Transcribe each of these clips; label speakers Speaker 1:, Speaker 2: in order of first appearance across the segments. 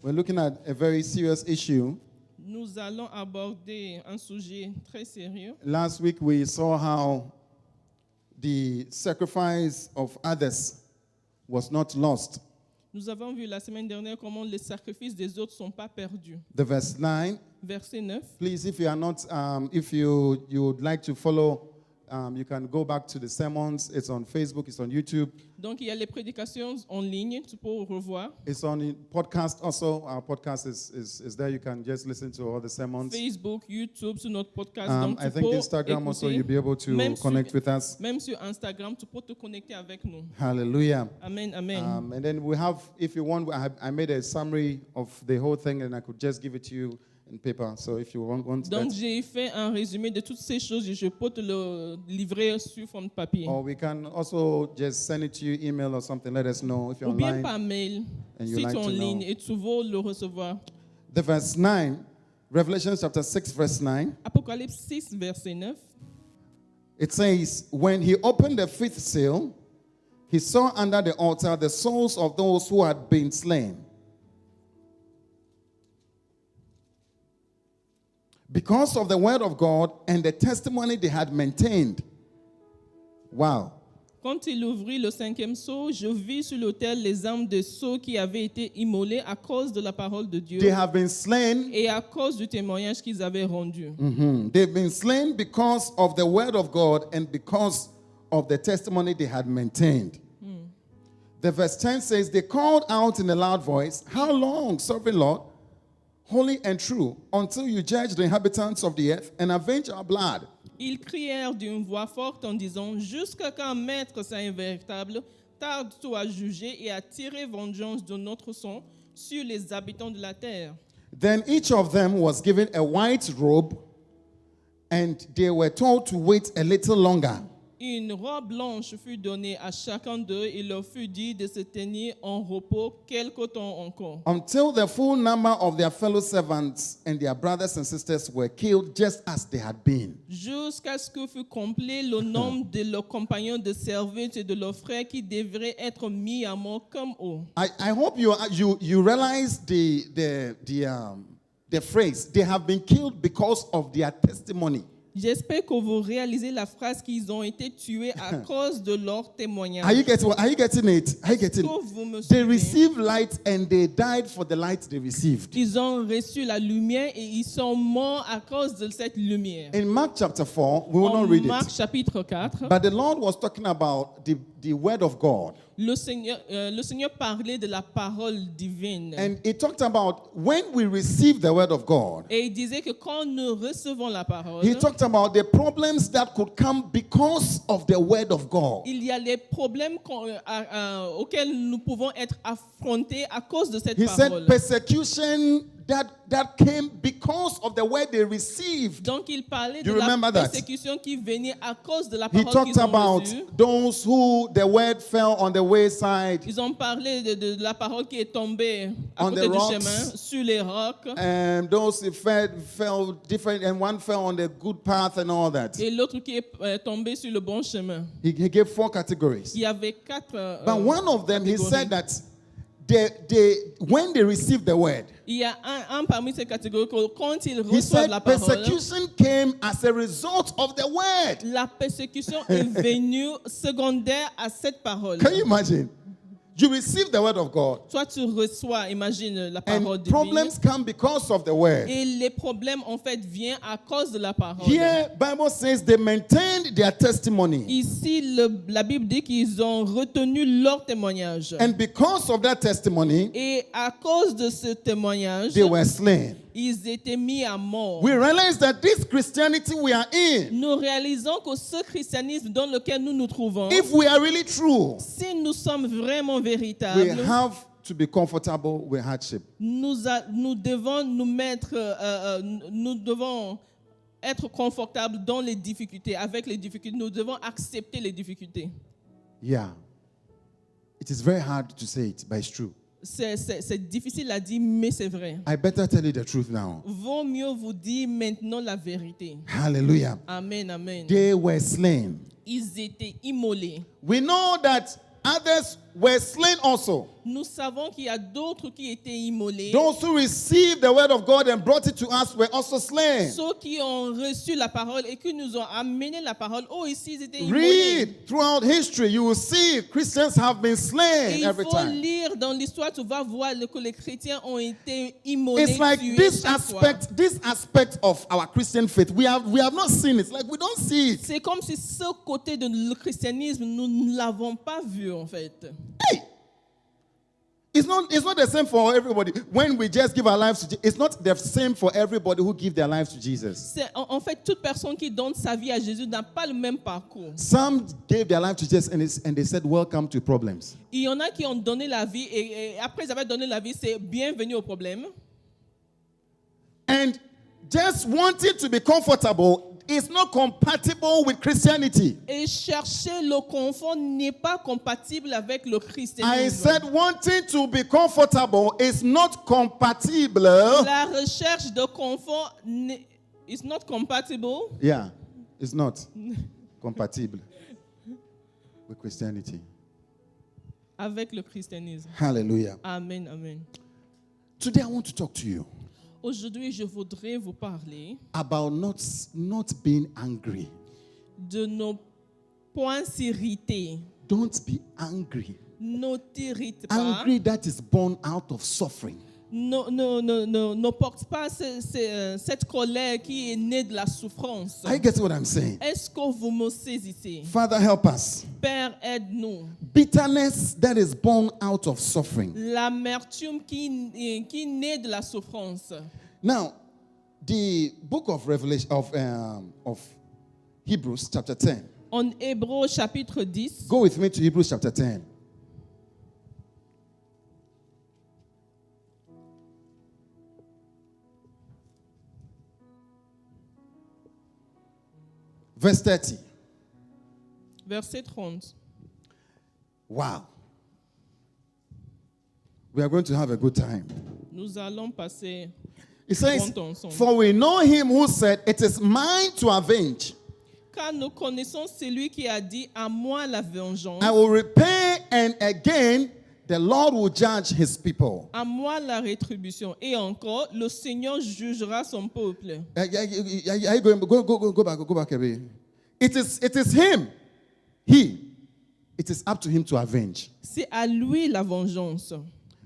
Speaker 1: We're looking at a very serious issue.
Speaker 2: Nous allons aborder un sujet très sérieux.
Speaker 1: Last week we saw how the sacrifice of others was not lost.
Speaker 2: Nous avons vu la semaine dernière comment les sacrifices des autres ne sont pas perdus.
Speaker 1: The verse 9.
Speaker 2: Verset 9.
Speaker 1: Please, if you are not, if you would like to follow, you can go back to the sermons. It's on Facebook, it's on YouTube,
Speaker 2: Donc, il y a les prédications en ligne, tu peux revoir.
Speaker 1: it's on the podcast also. Our podcast is there. You can just listen to all the sermons.
Speaker 2: Facebook, YouTube, sur notre podcast. Donc,
Speaker 1: I
Speaker 2: tu
Speaker 1: think
Speaker 2: peux
Speaker 1: Instagram also,
Speaker 2: écouter.
Speaker 1: you'll be able to
Speaker 2: Même sur-
Speaker 1: connect with us.
Speaker 2: Même sur Instagram, tu peux te connecter avec nous.
Speaker 1: Hallelujah.
Speaker 2: Amen, amen.
Speaker 1: And then we have, if you want, I made a summary of the whole thing, and I could just give it to you in paper. So if you want
Speaker 2: Donc,
Speaker 1: that,
Speaker 2: j'ai fait un résumé de toutes ces choses et je peux te le livrer sur forme de papier.
Speaker 1: or we can also just send it to you, email or something. Let us know if you're
Speaker 2: Ou bien
Speaker 1: online.
Speaker 2: par mail,
Speaker 1: and you
Speaker 2: si
Speaker 1: like
Speaker 2: tu es en
Speaker 1: to
Speaker 2: ligne
Speaker 1: know.
Speaker 2: et tu veux le recevoir.
Speaker 1: The verse 9, Revelation chapter 6, verse 9.
Speaker 2: Apocalypse 6, verset 9.
Speaker 1: It says, when he opened the fifth seal, he saw under the altar the souls of those who had been slain because of the word of God and the testimony they had maintained. Wow.
Speaker 2: Quand il ouvrit le cinquième sceau, je vis sur l'autel les âmes de ceux qui avaient été immolés à cause de la parole de Dieu
Speaker 1: They have been slain.
Speaker 2: et à cause du témoignage qu'ils avaient rendu.
Speaker 1: They've been slain because of the word of God and because of the testimony they had maintained. The verse 10 says, they called out in a loud voice, how long, sovereign Lord, holy and true, until you judge the inhabitants of the earth and avenge our blood?
Speaker 2: Ils crièrent d'une voix forte en disant, jusqu'à quand, Maître saint et véritable, tardes-tu à juger et à tirer vengeance de notre sang sur les habitants de la terre?
Speaker 1: Then each of them was given a white robe, and they were told to wait a little longer.
Speaker 2: Une robe blanche fut donnée à chacun d'eux et leur fut dit de se tenir en repos quelque temps encore.
Speaker 1: Until the full number of their fellow servants and their brothers and sisters were killed just as they had been.
Speaker 2: Jusqu'à ce que fût complet le nombre de leurs compagnons de service et de leurs frères qui devraient être mis à mort comme eux.
Speaker 1: I hope you realize the phrase, they have been killed because of their testimony.
Speaker 2: J'espère que vous réalisez la phrase qu'ils ont été tués à cause de leur témoignage.
Speaker 1: Are you getting it? Are you getting it?
Speaker 2: Est-ce que vous me
Speaker 1: They
Speaker 2: suivez?
Speaker 1: received light and they died for the light they received.
Speaker 2: Ils ont reçu la lumière et ils sont morts à cause de cette lumière.
Speaker 1: In Mark chapter 4, we will
Speaker 2: En
Speaker 1: not read
Speaker 2: Marc
Speaker 1: it.
Speaker 2: chapitre 4,
Speaker 1: But the Lord was talking about the word of God.
Speaker 2: le Seigneur parlait de la parole divine.
Speaker 1: And he talked about when we receive the word of God.
Speaker 2: Et il disait que quand nous recevons la parole,
Speaker 1: He talked about the problems that could come because of the word of God.
Speaker 2: il y a les problèmes auxquels nous pouvons être affrontés à cause de cette
Speaker 1: He said
Speaker 2: parole.
Speaker 1: persecution that came because of the word they received.
Speaker 2: Donc il parlait
Speaker 1: Do
Speaker 2: de
Speaker 1: you
Speaker 2: la
Speaker 1: remember that?
Speaker 2: persécution qui venait à cause de la
Speaker 1: He
Speaker 2: parole
Speaker 1: talked
Speaker 2: qu'ils ont
Speaker 1: about
Speaker 2: reçue.
Speaker 1: those who the word fell on the wayside,
Speaker 2: Ils ont parlé de la parole qui est tombée à
Speaker 1: On
Speaker 2: côté
Speaker 1: the
Speaker 2: du
Speaker 1: rocks.
Speaker 2: chemin, sur les rocs,
Speaker 1: and those who fell different, and one fell on the good path and all that.
Speaker 2: et l'autre qui est tombé sur le bon chemin.
Speaker 1: He gave 4 categories.
Speaker 2: Il y avait 4
Speaker 1: But one of them, he
Speaker 2: catégories.
Speaker 1: said that when they received the word,
Speaker 2: Il y a un parmi ces catégories que quand ils
Speaker 1: he
Speaker 2: reçoivent
Speaker 1: said
Speaker 2: la parole,
Speaker 1: persecution came as a result of the word.
Speaker 2: la persécution est venue secondaire à cette parole.
Speaker 1: Can you imagine? You receive the word of God,
Speaker 2: Toi, tu reçois, imagine la parole
Speaker 1: and
Speaker 2: divine.
Speaker 1: problems come because of the word.
Speaker 2: Et les problèmes, en fait, viennent à cause de la parole.
Speaker 1: Here, Bible says they maintained their testimony.
Speaker 2: Ici, la Bible dit qu'ils ont retenu leur témoignage.
Speaker 1: And because of that testimony,
Speaker 2: Et à cause de ce témoignage,
Speaker 1: they were slain.
Speaker 2: ils étaient mis à mort.
Speaker 1: We realize that this Christianity we are in,
Speaker 2: Nous réalisons que ce christianisme dans lequel nous nous trouvons,
Speaker 1: if we are really true,
Speaker 2: si nous sommes vraiment
Speaker 1: we
Speaker 2: véritables,
Speaker 1: have to be comfortable with hardship.
Speaker 2: nous devons nous mettre, nous devons être confortables dans les difficultés, avec les difficultés. Nous devons accepter les difficultés.
Speaker 1: Yeah. It is very hard to say it, but it's true.
Speaker 2: C'est difficile à dire, mais c'est vrai.
Speaker 1: I better tell you the truth now.
Speaker 2: Vaut mieux vous dire maintenant la vérité.
Speaker 1: Hallelujah.
Speaker 2: Amen, amen.
Speaker 1: They were slain.
Speaker 2: Ils étaient immolés.
Speaker 1: We know that others were slain also.
Speaker 2: Nous savons qu'il y a d'autres qui étaient immolés.
Speaker 1: Those who received the word of God and brought it to us were also slain.
Speaker 2: Ceux qui ont reçu la parole et qui nous ont amené la parole, eux aussi ils étaient immolés.
Speaker 1: Read throughout history, you will see Christians have been
Speaker 2: Et
Speaker 1: slain
Speaker 2: il
Speaker 1: every
Speaker 2: faut
Speaker 1: time.
Speaker 2: lire dans l'histoire, tu vas voir que les chrétiens ont été immolés.
Speaker 1: It's like
Speaker 2: tués
Speaker 1: this
Speaker 2: chaque fois.
Speaker 1: aspect of our Christian faith. We have not seen it. Like we don't see it.
Speaker 2: C'est comme si ce côté de le christianisme, nous ne l'avons pas vu en fait.
Speaker 1: Hey! It's not the same for everybody. When we just give our lives to Jesus, it's not the same for everybody who give their lives to Jesus.
Speaker 2: En fait, toute personne qui donne sa vie à Jésus n'a pas le même parcours.
Speaker 1: Some gave their life to Jesus and they said, welcome to problems.
Speaker 2: Il y en a qui ont donné la vie et après ils avaient donné la vie, c'est bienvenue au problème.
Speaker 1: And just wanting to be comfortable is not compatible with Christianity.
Speaker 2: Et chercher le confort n'est pas compatible avec le
Speaker 1: I
Speaker 2: christianisme.
Speaker 1: said wanting to be comfortable is not compatible.
Speaker 2: La recherche de confort is not compatible.
Speaker 1: Yeah, it's not compatible with Christianity.
Speaker 2: Avec le christianisme.
Speaker 1: Hallelujah.
Speaker 2: Amen, amen.
Speaker 1: Today I want to talk to you
Speaker 2: Aujourd'hui, je voudrais vous parler
Speaker 1: about not being angry.
Speaker 2: de nos points s'irriter.
Speaker 1: Don't be angry.
Speaker 2: Ne t'irrite pas.
Speaker 1: Angry that is born out of suffering.
Speaker 2: Ne porte pas cette colère qui est née de la souffrance.
Speaker 1: Are you getting what I'm saying?
Speaker 2: Est-ce que vous me saisissez?
Speaker 1: Father, help us.
Speaker 2: Père, aide-nous.
Speaker 1: Bitterness that is born out of suffering.
Speaker 2: L'amertume qui naît de la souffrance.
Speaker 1: Now, the book of Revelation of Hebrews chapter 10.
Speaker 2: En Hébreux chapitre 10,
Speaker 1: Go with me to Hebrews chapter 10. Verse 30.
Speaker 2: verset 30.
Speaker 1: Wow. We are going to have a good time.
Speaker 2: Nous allons passer
Speaker 1: It says,
Speaker 2: bon temps ensemble.
Speaker 1: for we know him who said, it is mine to avenge.
Speaker 2: Car nous connaissons celui qui a dit à moi la vengeance,
Speaker 1: I will repay, and again the Lord will judge his people.
Speaker 2: à moi la rétribution. Et encore, le Seigneur jugera son peuple.
Speaker 1: Are you going? Go back a bit. It is him. It is up to him to avenge.
Speaker 2: C'est à lui la vengeance.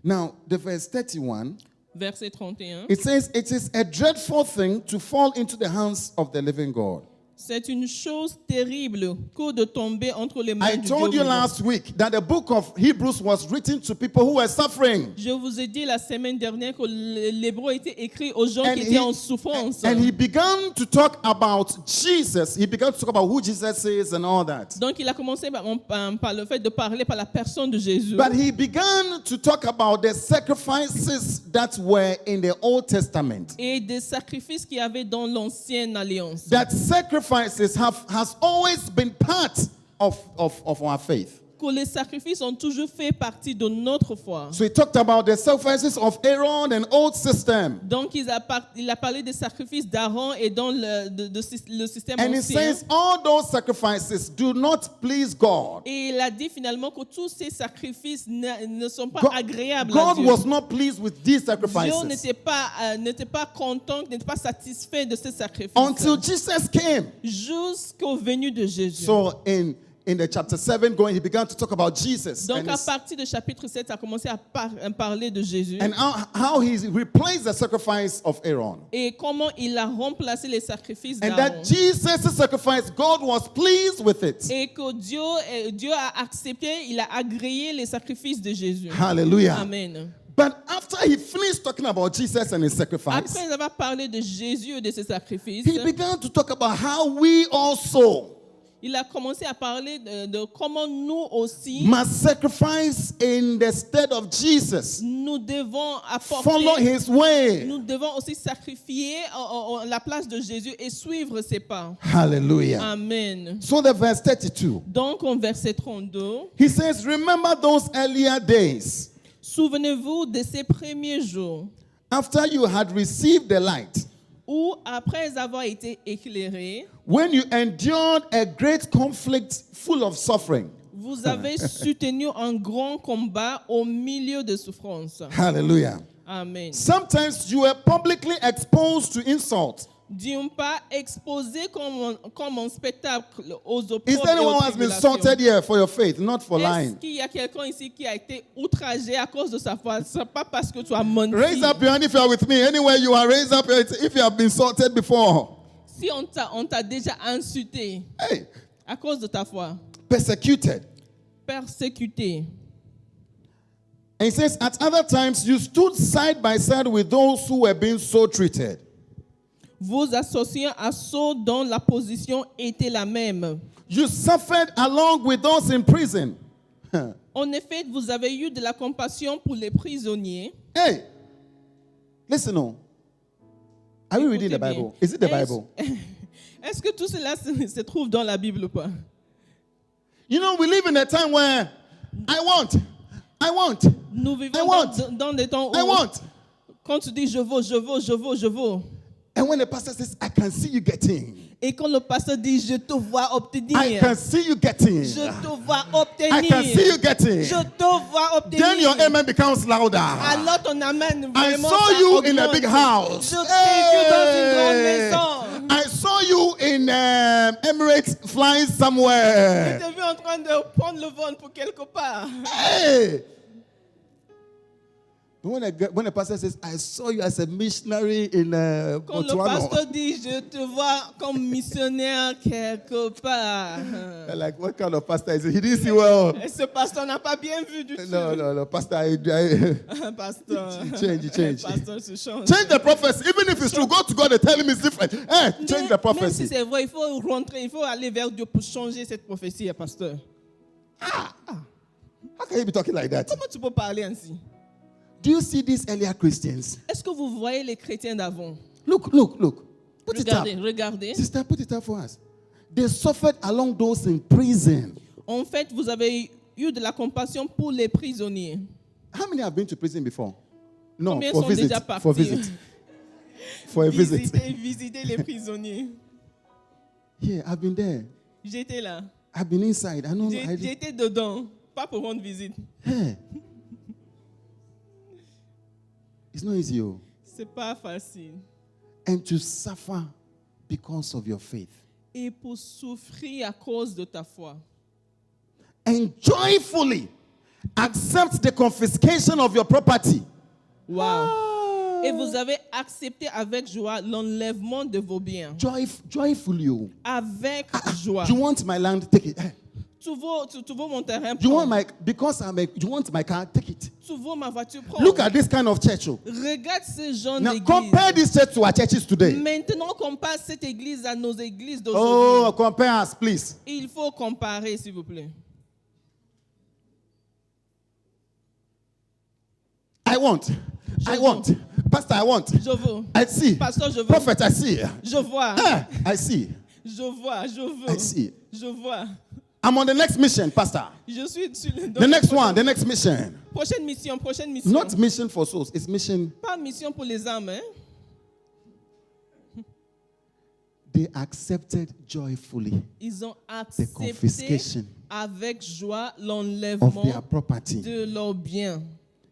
Speaker 1: Now, the verse 31,
Speaker 2: Verset 31.
Speaker 1: it says, it is a dreadful thing to fall into the hands of the living God.
Speaker 2: C'est une chose terrible que de tomber entre les mains
Speaker 1: I
Speaker 2: du
Speaker 1: told
Speaker 2: Dieu
Speaker 1: you
Speaker 2: vivant.
Speaker 1: last week that the book of Hebrews was written to people who were suffering.
Speaker 2: Je vous ai dit la semaine dernière que l'hébreu était écrit aux gens
Speaker 1: And
Speaker 2: qui étaient en souffrance.
Speaker 1: and he began to talk about Jesus. He began to talk about who Jesus is and all that.
Speaker 2: Donc il a commencé par le fait de parler par la personne de Jésus.
Speaker 1: But he began to talk about the sacrifices that were in the Old Testament.
Speaker 2: Et des sacrifices qu'il y avait dans l'ancienne alliance.
Speaker 1: That sacrifices has always been part of our faith.
Speaker 2: Que les sacrifices ont toujours fait partie de notre foi.
Speaker 1: So he talked about the sacrifices of Aaron and old system.
Speaker 2: Donc il a parlé des sacrifices d'Aaron et dans le système
Speaker 1: And he
Speaker 2: ancien.
Speaker 1: says all those sacrifices do not please God.
Speaker 2: Et il a dit finalement que tous ces sacrifices ne sont pas
Speaker 1: God,
Speaker 2: agréables à
Speaker 1: God
Speaker 2: Dieu.
Speaker 1: was not pleased with these
Speaker 2: Dieu
Speaker 1: sacrifices
Speaker 2: n'était pas content, n'était pas satisfait de ces sacrifices.
Speaker 1: until Jesus came.
Speaker 2: Jusqu'au venu de Jésus.
Speaker 1: So in the chapter 7 going, he began to talk about Jesus
Speaker 2: Donc
Speaker 1: and,
Speaker 2: à partir du chapitre 7, ça a commencé à parler de Jésus.
Speaker 1: and how he replaced the sacrifice of Aaron.
Speaker 2: Et comment il a remplacé les sacrifices
Speaker 1: And
Speaker 2: d'Aaron.
Speaker 1: that Jesus' sacrifice, God was pleased with it.
Speaker 2: Et que Dieu a accepté, il a agréé les sacrifices de Jésus.
Speaker 1: Hallelujah.
Speaker 2: Amen.
Speaker 1: But after he finished talking about Jesus and his sacrifice,
Speaker 2: Après avoir parlé de Jésus et de ses sacrifices,
Speaker 1: he began to talk about how we also
Speaker 2: il a commencé à parler de comment nous aussi,
Speaker 1: must sacrifice in the stead of Jesus.
Speaker 2: nous devons
Speaker 1: Follow
Speaker 2: apporter,
Speaker 1: his way.
Speaker 2: nous devons aussi sacrifier à la place de Jésus et suivre ses pas.
Speaker 1: Hallelujah.
Speaker 2: Amen.
Speaker 1: So the verse 32,
Speaker 2: Donc, en verset 32,
Speaker 1: he says, remember those earlier days
Speaker 2: souvenez-vous de ces premiers jours
Speaker 1: after you had received the light,
Speaker 2: où, après avoir été éclairés,
Speaker 1: when you endured a great conflict full of suffering.
Speaker 2: Vous avez soutenu un grand combat au milieu de souffrances.
Speaker 1: Hallelujah.
Speaker 2: Amen.
Speaker 1: Sometimes you were publicly exposed to insult.
Speaker 2: D'une part, exposé comme un spectacle aux
Speaker 1: Is
Speaker 2: opprobrios
Speaker 1: there
Speaker 2: et aux
Speaker 1: anyone who has been
Speaker 2: tribulations.
Speaker 1: insulted here for your faith, not for
Speaker 2: Est-ce
Speaker 1: lying?
Speaker 2: qu'il y a quelqu'un ici qui a été outragé à cause de sa foi? Ce n'est pas parce que tu as menti.
Speaker 1: Raise up your hand if you are with me. Anywhere you are, raise up your hand if you have been insulted before.
Speaker 2: Si on t'a déjà insulté
Speaker 1: Hey,
Speaker 2: à cause de ta foi,
Speaker 1: persecuted.
Speaker 2: persécuté.
Speaker 1: And he says, at other times you stood side by side with those who were being so treated.
Speaker 2: Vous associant à ceux dont la position était la même.
Speaker 1: You suffered along with those in prison.
Speaker 2: En effet, vous avez eu de la compassion pour les prisonniers.
Speaker 1: Hey, listen, no. Are we reading the
Speaker 2: Écoutez bien.
Speaker 1: Bible? Is it the Bible?
Speaker 2: Est-ce que tout cela se trouve dans la Bible ou pas?
Speaker 1: You know, we live in a time where I want.
Speaker 2: Nous
Speaker 1: I
Speaker 2: vivons
Speaker 1: want.
Speaker 2: dans des temps
Speaker 1: I
Speaker 2: où,
Speaker 1: want.
Speaker 2: quand tu dis je veux,
Speaker 1: And when the pastor says, I can see you getting.
Speaker 2: et quand le pasteur dit je te vois obtenir,
Speaker 1: I can see you getting.
Speaker 2: je te vois
Speaker 1: I
Speaker 2: obtenir,
Speaker 1: can see you getting.
Speaker 2: je te vois obtenir,
Speaker 1: Then your amen becomes louder.
Speaker 2: alors ton amen
Speaker 1: I
Speaker 2: vraiment
Speaker 1: saw
Speaker 2: ça
Speaker 1: you
Speaker 2: augmente.
Speaker 1: in a big house.
Speaker 2: Je t'ai vu dans une grande
Speaker 1: Hey!
Speaker 2: maison.
Speaker 1: I saw you in Emirates flying
Speaker 2: Je
Speaker 1: somewhere.
Speaker 2: t'ai vu en train de prendre le vol pour quelque part.
Speaker 1: Hey! When the pastor says, I saw you as a missionary in
Speaker 2: Quand le
Speaker 1: Botswana,
Speaker 2: pasteur dit je te vois comme missionnaire quelque part.
Speaker 1: they're like, what kind of pastor is it? He didn't see well.
Speaker 2: Et ce pasteur n'a pas bien vu du tout.
Speaker 1: No, pastor,
Speaker 2: Pasteur.
Speaker 1: Change.
Speaker 2: Pasteur se change.
Speaker 1: Change the prophecy. Even if it's true, go to God and tell him it's different. Change the
Speaker 2: Même si
Speaker 1: prophecy.
Speaker 2: c'est vrai, il faut rentrer, il faut aller vers Dieu pour changer cette prophétie, pasteur.
Speaker 1: How can you be talking like that?
Speaker 2: Comment tu peux parler ainsi?
Speaker 1: Do you see these earlier Christians?
Speaker 2: Est-ce que vous voyez les chrétiens d'avant?
Speaker 1: Look. Put it up.
Speaker 2: Regardez.
Speaker 1: Sister, put it up for us. They suffered along those in prison.
Speaker 2: En fait, vous avez eu de la compassion pour les prisonniers.
Speaker 1: How many have been to prison before? No,
Speaker 2: Combien
Speaker 1: for
Speaker 2: sont
Speaker 1: visit.
Speaker 2: déjà partis?
Speaker 1: For visit. For a visit.
Speaker 2: Visiter les prisonniers.
Speaker 1: Yeah, I've been there.
Speaker 2: J'étais là.
Speaker 1: I've been inside. I know.
Speaker 2: J'étais dedans, pas pour rendre visite.
Speaker 1: Hey. It's not easy, oh.
Speaker 2: C'est pas facile.
Speaker 1: And to suffer because of your faith.
Speaker 2: Et pour souffrir à cause de ta foi.
Speaker 1: And joyfully accept the confiscation of your property.
Speaker 2: Wow. Et vous avez accepté avec joie l'enlèvement de vos biens.
Speaker 1: Joyfully, oh.
Speaker 2: Avec joie.
Speaker 1: You want my land? Take it.
Speaker 2: Tu veux mon terrain?
Speaker 1: You want
Speaker 2: Prends.
Speaker 1: you want my car? Take it.
Speaker 2: Tu veux ma voiture? Prends.
Speaker 1: Look at this kind of church. Oh.
Speaker 2: Regarde ce genre
Speaker 1: Now
Speaker 2: d'église.
Speaker 1: compare this church to our churches today.
Speaker 2: Maintenant, compare cette église à nos églises
Speaker 1: Oh,
Speaker 2: d'aujourd'hui.
Speaker 1: compare us, please.
Speaker 2: Il faut comparer, s'il vous plaît.
Speaker 1: I want. Pastor, I want.
Speaker 2: Je veux.
Speaker 1: I see.
Speaker 2: Pasteur, je veux.
Speaker 1: Prophet, I see.
Speaker 2: Je vois.
Speaker 1: I see.
Speaker 2: Je vois. Je veux.
Speaker 1: I see.
Speaker 2: Je vois.
Speaker 1: I'm on the next mission, Pastor.
Speaker 2: Je suis sur
Speaker 1: The next one, the next mission.
Speaker 2: Prochaine mission.
Speaker 1: Not mission for souls, it's mission.
Speaker 2: Pas mission pour les âmes, hein?
Speaker 1: They accepted joyfully
Speaker 2: Ils ont
Speaker 1: the
Speaker 2: accepté
Speaker 1: confiscation
Speaker 2: avec joie
Speaker 1: of
Speaker 2: l'enlèvement
Speaker 1: their property
Speaker 2: de leurs biens.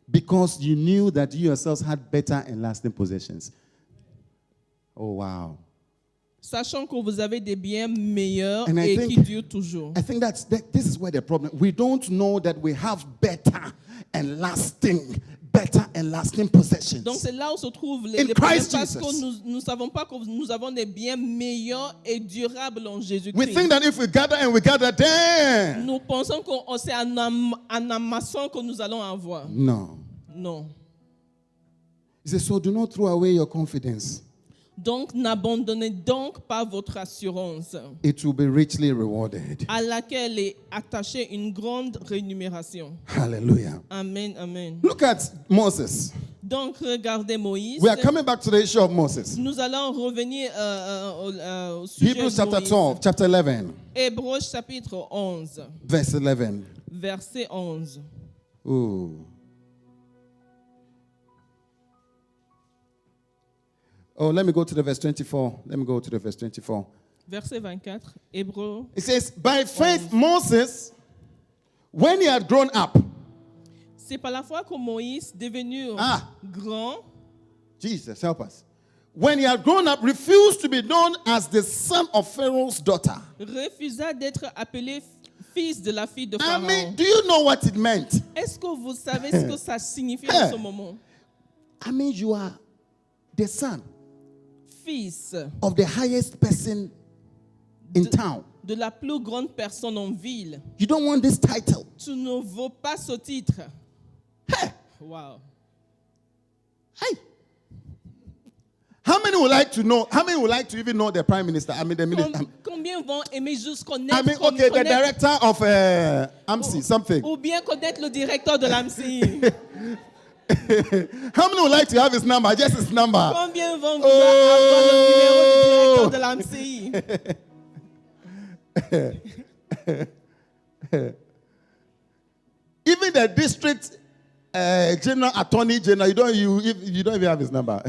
Speaker 1: because you knew that you yourselves had better and lasting possessions. Oh, wow.
Speaker 2: Sachant que vous avez des biens meilleurs
Speaker 1: And I
Speaker 2: et
Speaker 1: think-
Speaker 2: qui durent toujours.
Speaker 1: I think this is where the problem. We don't know that we have better and lasting possessions.
Speaker 2: Donc c'est là où se trouvent
Speaker 1: In
Speaker 2: les problèmes
Speaker 1: Christ
Speaker 2: parce
Speaker 1: Jesus.
Speaker 2: que nous ne savons pas que nous avons des biens meilleurs et durables en
Speaker 1: We
Speaker 2: Jésus-Christ.
Speaker 1: think that if we gather, then
Speaker 2: Nous pensons que c'est en amassant que nous allons avoir.
Speaker 1: no.
Speaker 2: Non.
Speaker 1: He says, so do not throw away your confidence.
Speaker 2: Donc n'abandonnez donc pas votre assurance
Speaker 1: It will be richly rewarded.
Speaker 2: à laquelle est attachée une grande rémunération.
Speaker 1: Hallelujah.
Speaker 2: Amen, amen.
Speaker 1: Look at Moses.
Speaker 2: Donc regardez Moïse.
Speaker 1: We are coming back to the issue of Moses.
Speaker 2: Nous allons revenir au sujet
Speaker 1: Hebrews
Speaker 2: de
Speaker 1: chapter
Speaker 2: Moïse.
Speaker 1: 12, chapter 11,
Speaker 2: Hébreux chapitre 11,
Speaker 1: verse 11.
Speaker 2: verset 11.
Speaker 1: Ooh. Oh, let me go to the verse 24.
Speaker 2: Verset 24, Hébreux.
Speaker 1: It says, by faith Moses, when he had grown up,
Speaker 2: C'est par la foi que Moïse, devenu
Speaker 1: Ah.
Speaker 2: grand,
Speaker 1: Jesus, help us. When he had grown up, refused to be known as the son of Pharaoh's daughter.
Speaker 2: refusa d'être appelé fils de la fille de
Speaker 1: I
Speaker 2: Pharaon.
Speaker 1: mean, do you know what it meant?
Speaker 2: Est-ce que vous savez ce que ça signifie en
Speaker 1: Hey.
Speaker 2: ce moment?
Speaker 1: I mean, you are the son
Speaker 2: Fils
Speaker 1: of the highest person in town.
Speaker 2: de la plus grande personne en ville.
Speaker 1: You don't want this title.
Speaker 2: Tu ne vaux pas ce titre.
Speaker 1: Hey,
Speaker 2: Wow.
Speaker 1: hey. How many would like to know? How many would like to even know the prime minister? I mean, the minister.
Speaker 2: Combien vont aimer juste connaître,
Speaker 1: I mean, okay, the director of AMSI, something.
Speaker 2: ou bien connaître le directeur de l'AMSI?
Speaker 1: How many would like to have his number? Just his number.
Speaker 2: Combien vont vouloir avoir le numéro du directeur de l'AMSI?
Speaker 1: Even the district general attorney general, you don't even have his number.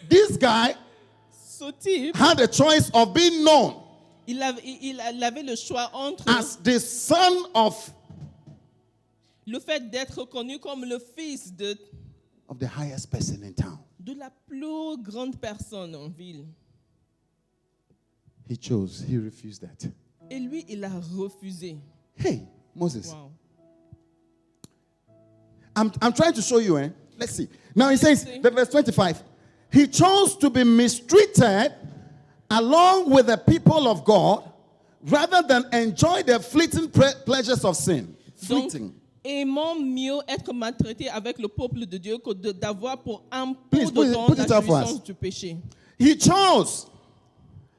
Speaker 1: This guy
Speaker 2: Ce type,
Speaker 1: had a choice of being known
Speaker 2: il avait le choix entre
Speaker 1: as the son of
Speaker 2: le fait d'être reconnu comme le fils de
Speaker 1: the highest person in town.
Speaker 2: la plus grande personne en ville.
Speaker 1: He refused that.
Speaker 2: Et lui, il a refusé.
Speaker 1: Hey, Moses.
Speaker 2: Wow.
Speaker 1: I'm trying to show you, Let's see. Now he says,
Speaker 2: see.
Speaker 1: the verse 25, he chose to be mistreated along with the people of God rather than enjoy the fleeting pleasures of sin.
Speaker 2: Donc,
Speaker 1: Fleeting.
Speaker 2: aimant mieux être maltraité avec le peuple de Dieu que d'avoir pour un
Speaker 1: Please,
Speaker 2: peu de temps
Speaker 1: put it
Speaker 2: la
Speaker 1: up for us.
Speaker 2: jouissance du péché.
Speaker 1: He chose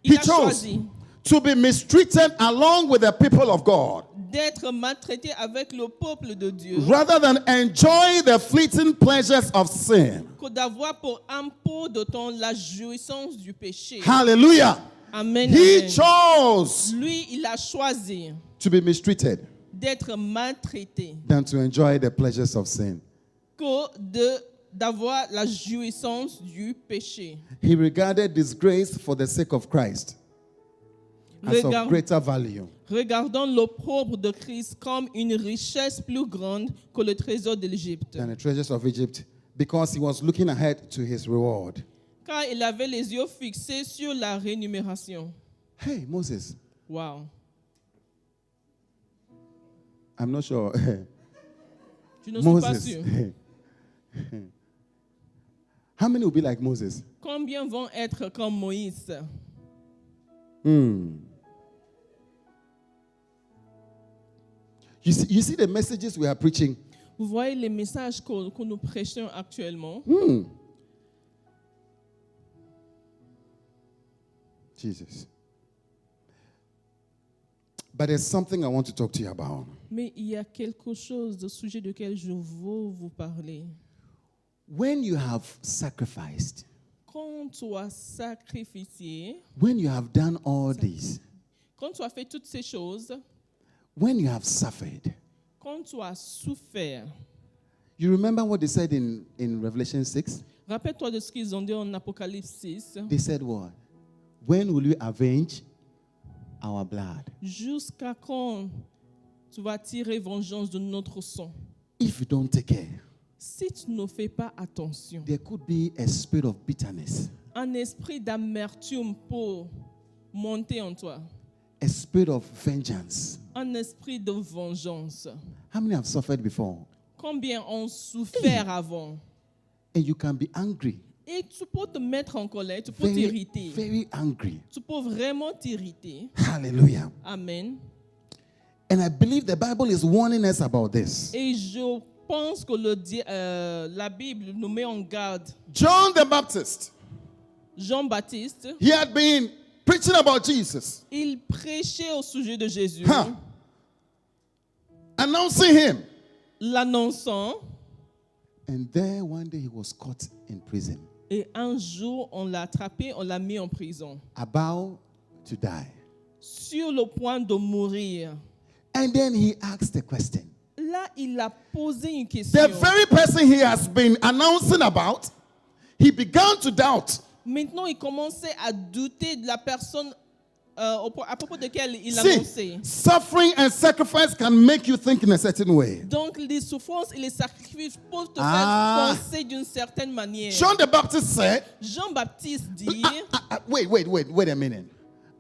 Speaker 2: Il
Speaker 1: He
Speaker 2: a
Speaker 1: chose
Speaker 2: choisi
Speaker 1: to be mistreated along with the people of God
Speaker 2: d'être maltraité avec le peuple de Dieu
Speaker 1: rather than enjoy the fleeting pleasures of sin.
Speaker 2: que d'avoir pour un peu de temps la jouissance du péché.
Speaker 1: Hallelujah.
Speaker 2: Amen.
Speaker 1: He
Speaker 2: Amen.
Speaker 1: chose
Speaker 2: Lui, il a choisi
Speaker 1: to be mistreated
Speaker 2: d'être maltraité
Speaker 1: than to enjoy the pleasures of sin.
Speaker 2: que d'avoir la jouissance du péché.
Speaker 1: He regarded disgrace for the sake of Christ as of greater value.
Speaker 2: Regardons l'opprobre de Christ comme une richesse plus grande que le trésor de l'Égypte.
Speaker 1: Than the treasures of Egypt, because he was looking ahead to his reward.
Speaker 2: Car il avait les yeux fixés sur la rémunération.
Speaker 1: Hey, Moses,
Speaker 2: Wow.
Speaker 1: I'm not sure.
Speaker 2: Je ne suis pas
Speaker 1: Moses.
Speaker 2: sûr.
Speaker 1: How many will be like Moses?
Speaker 2: Combien vont être comme Moïse?
Speaker 1: You see the messages we are preaching?
Speaker 2: Vous voyez les messages que nous prêchons actuellement?
Speaker 1: Jesus. But there's something I want to talk to you about.
Speaker 2: Mais il y a quelque chose de sujet duquel je veux vous parler.
Speaker 1: When you have sacrificed,
Speaker 2: Quand tu as sacrifié,
Speaker 1: when you have done all this,
Speaker 2: quand tu as fait toutes ces choses,
Speaker 1: when you have suffered,
Speaker 2: quand tu as souffert,
Speaker 1: you remember what they said in Revelation 6?
Speaker 2: rappelle-toi de ce qu'ils ont dit en Apocalypse 6.
Speaker 1: They said what? When will you avenge our blood?
Speaker 2: Jusqu'à quand tu vas tirer vengeance de notre sang?
Speaker 1: If you don't take care,
Speaker 2: Si tu ne fais pas attention,
Speaker 1: there could be a spirit of bitterness,
Speaker 2: un esprit d'amertume peut monter en toi.
Speaker 1: a spirit of vengeance.
Speaker 2: Un esprit de vengeance.
Speaker 1: How many have suffered before?
Speaker 2: Combien ont souffert avant?
Speaker 1: And you can be angry,
Speaker 2: Et tu peux te mettre en colère, tu peux
Speaker 1: very,
Speaker 2: t'irriter.
Speaker 1: very angry.
Speaker 2: Tu peux vraiment t'irriter.
Speaker 1: Hallelujah.
Speaker 2: Amen.
Speaker 1: And I believe the Bible is warning us about this.
Speaker 2: Et je pense que la Bible nous met en garde.
Speaker 1: John the Baptist,
Speaker 2: Jean-Baptiste,
Speaker 1: he had been preaching about Jesus,
Speaker 2: il prêchait au sujet de Jésus,
Speaker 1: announcing him.
Speaker 2: l'annonçant.
Speaker 1: And there one day he was caught in prison,
Speaker 2: Et un jour, on l'a attrapé, on l'a mis en prison,
Speaker 1: about to die.
Speaker 2: sur le point de mourir.
Speaker 1: And then he asked the question.
Speaker 2: Là, il a posé une question.
Speaker 1: The very person he has been announcing about, he began to doubt.
Speaker 2: Maintenant, il commençait à douter de la personne à propos desquels il a
Speaker 1: See,
Speaker 2: annoncé.
Speaker 1: suffering and sacrifice can make you think in a certain way.
Speaker 2: Donc, les souffrances et les sacrifices peuvent te
Speaker 1: Ah.
Speaker 2: faire penser d'une certaine manière.
Speaker 1: John the Baptist said,
Speaker 2: Jean-Baptiste dit,
Speaker 1: wait a minute.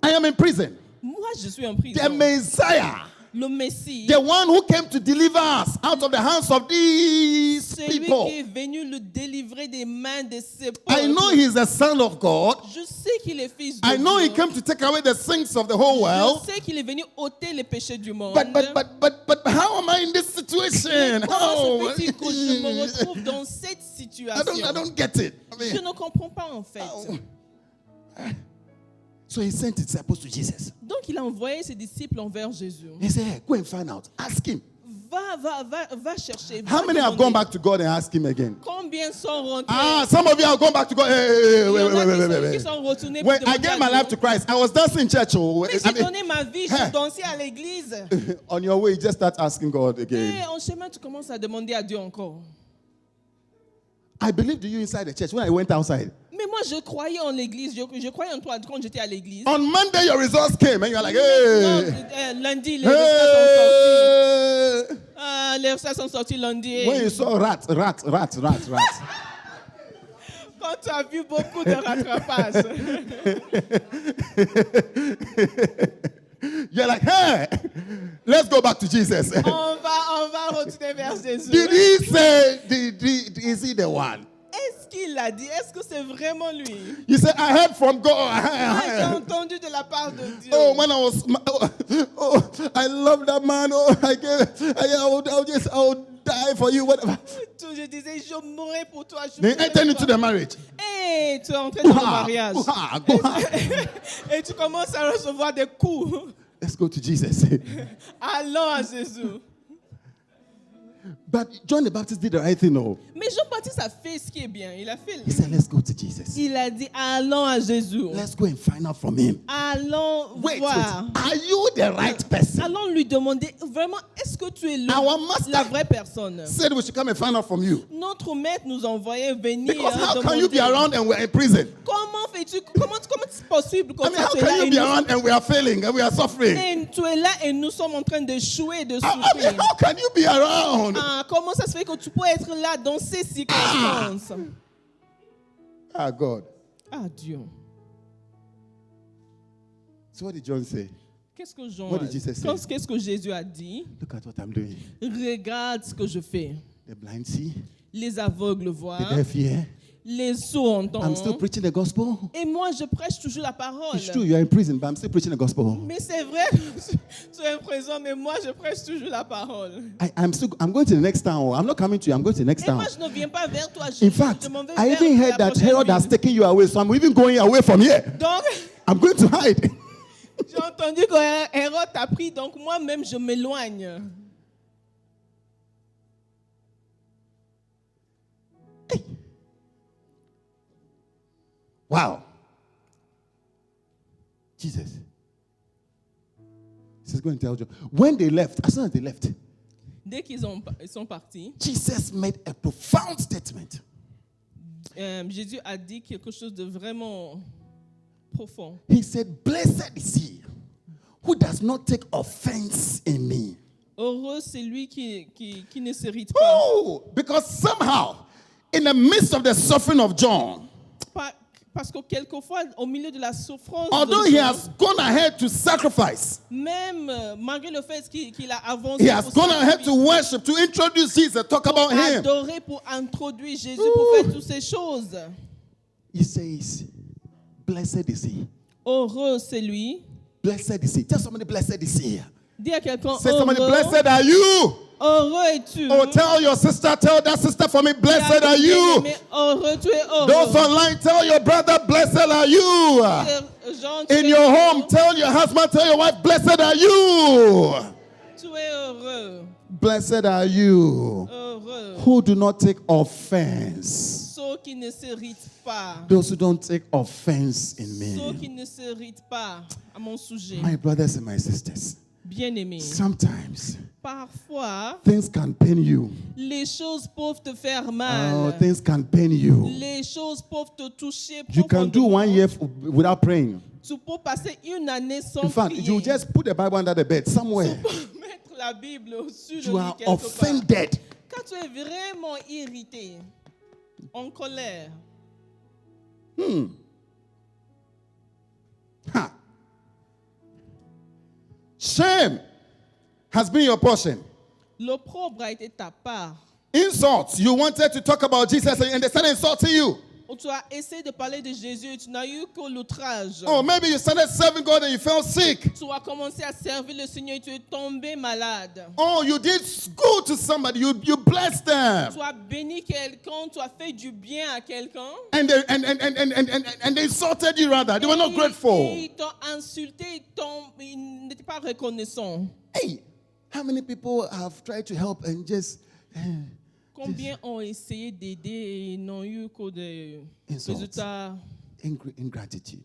Speaker 1: I am in prison.
Speaker 2: moi je suis en
Speaker 1: The
Speaker 2: prison.
Speaker 1: Messiah,
Speaker 2: Le Messie,
Speaker 1: the one who came to deliver us out of the hands of these
Speaker 2: celui
Speaker 1: people.
Speaker 2: qui est venu le délivrer des mains de ses
Speaker 1: I know
Speaker 2: peuples.
Speaker 1: he's the son of God.
Speaker 2: Je sais qu'il est fils de
Speaker 1: I know he
Speaker 2: Dieu.
Speaker 1: came to take away the sins of the whole world.
Speaker 2: Je sais qu'il est venu ôter les péchés du monde.
Speaker 1: But how am I in this situation?
Speaker 2: Comment
Speaker 1: How?
Speaker 2: se fait-il que je me retrouve dans cette
Speaker 1: I
Speaker 2: situation?
Speaker 1: don't get it.
Speaker 2: Je ne comprends pas en fait.
Speaker 1: So he sent his disciples to Jesus.
Speaker 2: Donc il a envoyé ses disciples envers Jésus.
Speaker 1: He said, hey, go and find out. Ask him.
Speaker 2: Va chercher.
Speaker 1: How
Speaker 2: va
Speaker 1: many have
Speaker 2: demander.
Speaker 1: gone back to God and asked him again?
Speaker 2: Combien sont rentrés?
Speaker 1: Ah, some of you have gone back to God. Hey,
Speaker 2: Il y en a
Speaker 1: wait.
Speaker 2: qui sont retournés
Speaker 1: When
Speaker 2: pour
Speaker 1: I
Speaker 2: demander
Speaker 1: gave
Speaker 2: à
Speaker 1: my
Speaker 2: Dieu.
Speaker 1: life to Christ, I was dancing in church. Oh,
Speaker 2: Mais j'ai donné ma vie,
Speaker 1: Hey.
Speaker 2: je dansais à l'église.
Speaker 1: on your way, you just start asking God
Speaker 2: Et
Speaker 1: again.
Speaker 2: en chemin, tu commences à demander à Dieu encore.
Speaker 1: I believed you inside the church when I went outside.
Speaker 2: Mais moi, je croyais en l'église. Je croyais en toi quand j'étais à l'église.
Speaker 1: On Monday, your results came, and you're like,
Speaker 2: Non,
Speaker 1: hey.
Speaker 2: lundi, les résultats sont sortis.
Speaker 1: Hey.
Speaker 2: Ah, les résultats sont sortis lundi.
Speaker 1: When you saw rat.
Speaker 2: Quand tu as vu beaucoup de rattrapage.
Speaker 1: You're like, hey, let's go back to Jesus.
Speaker 2: on va retourner vers Jésus.
Speaker 1: Did he say, is he the one?
Speaker 2: Est-ce qu'il l'a dit? Est-ce que c'est vraiment lui?
Speaker 1: You said, I heard from God.
Speaker 2: Ah, j'ai entendu de la part de Dieu.
Speaker 1: Oh, man, I love that man. Oh, I would die for you, whatever.
Speaker 2: Je disais, je mourrai pour toi.
Speaker 1: They entered into the marriage.
Speaker 2: Et tu es entré dans le mariage.
Speaker 1: Go on.
Speaker 2: Et tu commences à recevoir des coups.
Speaker 1: Let's go to Jesus.
Speaker 2: Allons à Jésus.
Speaker 1: But John the Baptist did the right thing, no.
Speaker 2: Mais Jean-Baptiste a fait ce qui est bien. Il a fait.
Speaker 1: He said, let's go to Jesus.
Speaker 2: Il a dit, allons à Jésus.
Speaker 1: Let's go and find out from him.
Speaker 2: Allons
Speaker 1: Wait.
Speaker 2: voir.
Speaker 1: Are you the right person?
Speaker 2: Allons lui demander, vraiment, est-ce que tu es
Speaker 1: Our master
Speaker 2: la vraie personne?
Speaker 1: said we should come and find out from you.
Speaker 2: Notre maître nous envoyait venir
Speaker 1: Because how
Speaker 2: demander.
Speaker 1: can you be around and we're in prison?
Speaker 2: Comment fais-tu? Comment c'est possible que
Speaker 1: I mean, how
Speaker 2: tu es là
Speaker 1: can you
Speaker 2: et
Speaker 1: be
Speaker 2: nous,
Speaker 1: around and we are failing and we are suffering?
Speaker 2: et tu es là et nous sommes en train d'échouer, de
Speaker 1: I
Speaker 2: souffrir?
Speaker 1: mean, how can you be around?
Speaker 2: Ah, comment ça se fait que tu peux être là dans ces circonstances?
Speaker 1: Ah, God.
Speaker 2: Ah, Dieu.
Speaker 1: So what did John say?
Speaker 2: Qu'est-ce que Jean
Speaker 1: What
Speaker 2: a
Speaker 1: did Jesus say?
Speaker 2: dit? Qu'est-ce que Jésus a dit?
Speaker 1: Look at what I'm doing.
Speaker 2: Regarde ce que je fais.
Speaker 1: The blind see,
Speaker 2: Les aveugles
Speaker 1: the
Speaker 2: voient,
Speaker 1: deaf hear.
Speaker 2: les sourds
Speaker 1: I'm still
Speaker 2: entendent.
Speaker 1: preaching the gospel.
Speaker 2: Et moi, je prêche toujours la parole.
Speaker 1: It's true, you are in prison, but I'm still preaching the gospel.
Speaker 2: Mais c'est vrai, tu es en prison, mais moi, je prêche toujours la parole.
Speaker 1: I'm going to the next town. I'm not coming to you. I'm going to the next
Speaker 2: Et
Speaker 1: town.
Speaker 2: moi, je ne viens pas vers toi.
Speaker 1: In fact,
Speaker 2: je m'en vais
Speaker 1: I
Speaker 2: vers
Speaker 1: even
Speaker 2: la
Speaker 1: heard that
Speaker 2: prochaine
Speaker 1: Herod has
Speaker 2: ville.
Speaker 1: taken you away, so I'm even going away from here.
Speaker 2: Donc,
Speaker 1: I'm going to hide.
Speaker 2: j'ai entendu que Hérode t'a pris, donc moi-même, je m'éloigne.
Speaker 1: Wow. Jesus. This is going to tell you. When they left, as soon as they left,
Speaker 2: Dès qu'ils sont partis,
Speaker 1: Jesus made a profound statement.
Speaker 2: Jésus a dit quelque chose de vraiment profond.
Speaker 1: He said, blessed is he who does not take offense in me.
Speaker 2: Heureux, c'est lui qui ne s'irrite pas.
Speaker 1: Oh, because somehow, in the midst of the suffering of John,
Speaker 2: Parce que quelquefois, au milieu de la souffrance,
Speaker 1: although
Speaker 2: de
Speaker 1: he
Speaker 2: Jean,
Speaker 1: has gone ahead to sacrifice,
Speaker 2: même malgré le fait qu'il a avancé
Speaker 1: he has
Speaker 2: pour
Speaker 1: gone ahead to worship, to introduce Jesus, talk about him.
Speaker 2: adorer, pour introduire Jésus, pour faire toutes ces choses.
Speaker 1: He says, blessed is he.
Speaker 2: Heureux, c'est lui.
Speaker 1: Blessed is he. Tell somebody, blessed is he.
Speaker 2: Dis à quelqu'un,
Speaker 1: Say somebody,
Speaker 2: heureux,
Speaker 1: blessed are you.
Speaker 2: heureux es-tu.
Speaker 1: Oh, tell your sister, tell that sister for me, blessed are you.
Speaker 2: Mais heureux, tu es heureux.
Speaker 1: Those online, tell your brother, blessed are you.
Speaker 2: Jean, tu
Speaker 1: In
Speaker 2: es
Speaker 1: your home,
Speaker 2: heureux.
Speaker 1: tell your husband, tell your wife, blessed are you.
Speaker 2: Tu es heureux.
Speaker 1: Blessed are you
Speaker 2: Heureux.
Speaker 1: who do not take offense.
Speaker 2: Ceux qui ne s'irritent pas.
Speaker 1: Those who don't take offense in
Speaker 2: Ceux
Speaker 1: me.
Speaker 2: qui ne s'irritent pas à mon sujet.
Speaker 1: My brothers and my sisters,
Speaker 2: Bien-aimé.
Speaker 1: sometimes
Speaker 2: Parfois,
Speaker 1: things can pain you.
Speaker 2: les choses peuvent te faire
Speaker 1: Oh,
Speaker 2: mal.
Speaker 1: things can pain you.
Speaker 2: Les choses peuvent te toucher
Speaker 1: You can do
Speaker 2: profondément.
Speaker 1: 1 year without praying.
Speaker 2: Tu peux passer une année sans
Speaker 1: In fact,
Speaker 2: prier.
Speaker 1: you just put the Bible under the bed somewhere.
Speaker 2: Mettre la Bible sur le
Speaker 1: You
Speaker 2: lit
Speaker 1: are
Speaker 2: quelque part.
Speaker 1: offended.
Speaker 2: Quand tu es vraiment irrité, en colère,
Speaker 1: Ha. Shame has been your portion.
Speaker 2: l'opprobre a été ta part.
Speaker 1: Insults. You wanted to talk about Jesus and they started insulting you.
Speaker 2: Où tu as essayé de parler de Jésus et tu n'as eu que l'outrage.
Speaker 1: Oh, maybe you started serving God and you felt sick.
Speaker 2: Tu as commencé à servir le Seigneur et tu es tombé malade.
Speaker 1: Oh, you did good to somebody. You blessed them.
Speaker 2: Tu as béni quelqu'un, tu as fait du bien à quelqu'un.
Speaker 1: And they insulted you rather. They were not
Speaker 2: Et
Speaker 1: grateful.
Speaker 2: ils t'ont insulté, ils n'étaient pas reconnaissants.
Speaker 1: Hey, how many people have tried to help and just
Speaker 2: Combien ont essayé d'aider et n'ont eu que des
Speaker 1: Insults.
Speaker 2: résultats?
Speaker 1: ingratitude?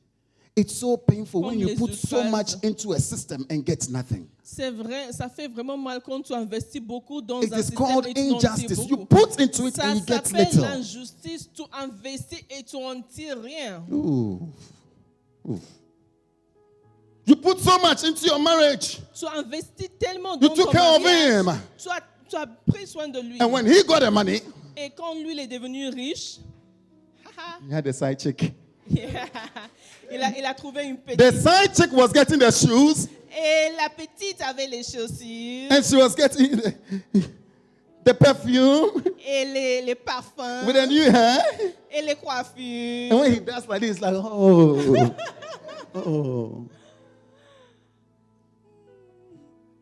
Speaker 1: It's so painful when
Speaker 2: Comme
Speaker 1: you
Speaker 2: les
Speaker 1: put so
Speaker 2: outrages.
Speaker 1: much into a system and get nothing.
Speaker 2: C'est vrai, ça fait vraiment mal quand tu investis beaucoup dans
Speaker 1: It
Speaker 2: un
Speaker 1: is
Speaker 2: système
Speaker 1: called
Speaker 2: et tu n'en tires
Speaker 1: injustice. You
Speaker 2: beaucoup.
Speaker 1: put into it
Speaker 2: Ça
Speaker 1: and you get
Speaker 2: s'appelle
Speaker 1: little.
Speaker 2: l'injustice. Tu investis et tu n'en tires rien.
Speaker 1: Ooh. Ooh. You put so much into your marriage.
Speaker 2: Tu as investi tellement
Speaker 1: You
Speaker 2: dans
Speaker 1: took
Speaker 2: ton
Speaker 1: care of
Speaker 2: mariage.
Speaker 1: him.
Speaker 2: Tu as pris soin de lui.
Speaker 1: And when he got the money,
Speaker 2: Et quand lui il est devenu riche, haha,
Speaker 1: he had a side chick.
Speaker 2: il a trouvé une petite.
Speaker 1: The side chick was getting the shoes
Speaker 2: Et la petite avait les chaussures
Speaker 1: and she was getting the perfume
Speaker 2: et les parfums
Speaker 1: with a new hair.
Speaker 2: et les coiffures.
Speaker 1: And when he does like this, it's like, oh, oh.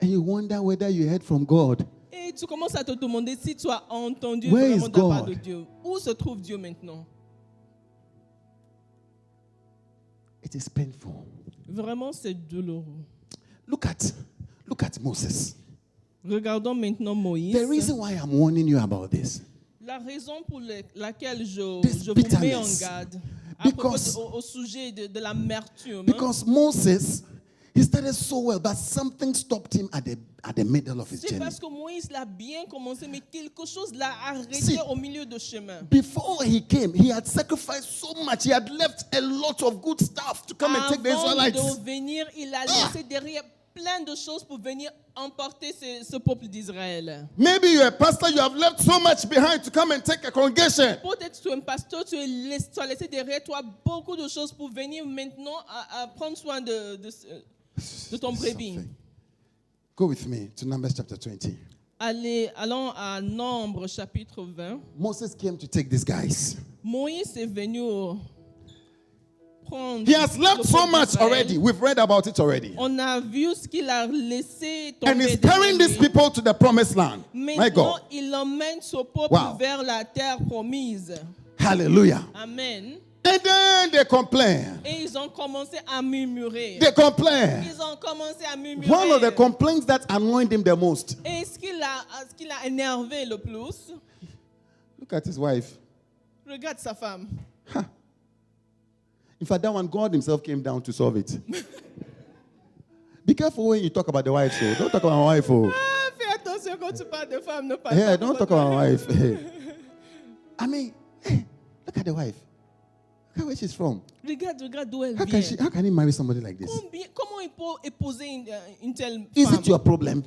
Speaker 1: And you wonder whether you heard from God.
Speaker 2: Et tu commences à te demander si tu as entendu
Speaker 1: Where
Speaker 2: vraiment
Speaker 1: is
Speaker 2: de la part
Speaker 1: God?
Speaker 2: de Dieu. Où se trouve Dieu maintenant?
Speaker 1: It is painful.
Speaker 2: Vraiment, c'est douloureux.
Speaker 1: Look at Moses.
Speaker 2: Regardons maintenant Moïse.
Speaker 1: The reason why I'm warning you about this,
Speaker 2: La raison pour laquelle je
Speaker 1: This
Speaker 2: vous mets en
Speaker 1: bitterness.
Speaker 2: garde à
Speaker 1: Because-
Speaker 2: propos au sujet de l'amertume.
Speaker 1: because Moses, he started so well, but something stopped him at the middle of his
Speaker 2: C'est
Speaker 1: journey.
Speaker 2: parce que Moïse l'a bien commencé, mais quelque chose l'a arrêté
Speaker 1: See,
Speaker 2: au milieu de chemin.
Speaker 1: Before he came, he had sacrificed so much. He had left a lot of good stuff to come and take the
Speaker 2: Avant
Speaker 1: Israelites.
Speaker 2: de venir, il a laissé derrière plein de choses pour venir emporter ce peuple d'Israël.
Speaker 1: Maybe you're a pastor, you have left so much behind to come and take a congregation.
Speaker 2: Peut-être tu es un pasteur, tu as laissé derrière toi beaucoup de choses pour venir maintenant à prendre soin de ton brebis.
Speaker 1: Something. Go with me to Numbers chapter 20.
Speaker 2: Allons à Nombre chapitre 20.
Speaker 1: Moses came to take these guys.
Speaker 2: Moïse est venu prendre.
Speaker 1: He has left
Speaker 2: le
Speaker 1: so
Speaker 2: peuple
Speaker 1: much
Speaker 2: d'Israël.
Speaker 1: already. We've read about it already.
Speaker 2: On a vu ce qu'il a laissé tomber.
Speaker 1: And he's
Speaker 2: derrière
Speaker 1: carrying these
Speaker 2: lui.
Speaker 1: people to the promised land. My
Speaker 2: Maintenant,
Speaker 1: God.
Speaker 2: il emmène ce peuple
Speaker 1: Wow.
Speaker 2: vers la terre promise.
Speaker 1: Hallelujah.
Speaker 2: Amen.
Speaker 1: And then they complain.
Speaker 2: Et ils ont commencé à murmurer.
Speaker 1: They complain.
Speaker 2: Ils ont commencé à murmurer.
Speaker 1: One of the complaints that annoyed him the most.
Speaker 2: Et ce qui l'a énervé le plus,
Speaker 1: Look at his wife.
Speaker 2: regarde sa femme.
Speaker 1: In fact, that one, God himself came down to solve it. Be careful when you talk about the wife, so don't talk about my wife. Oh.
Speaker 2: Ah, fais attention quand tu parles de femme, ne parle
Speaker 1: Yeah,
Speaker 2: pas de
Speaker 1: don't talk
Speaker 2: votre
Speaker 1: about my
Speaker 2: mari.
Speaker 1: wife. I mean, hey, look at the wife. Look at where she's from.
Speaker 2: Regarde d'où elle
Speaker 1: How can
Speaker 2: vient.
Speaker 1: how can he marry somebody like this?
Speaker 2: Comment il peut épouser une telle
Speaker 1: Is
Speaker 2: femme?
Speaker 1: it your problem?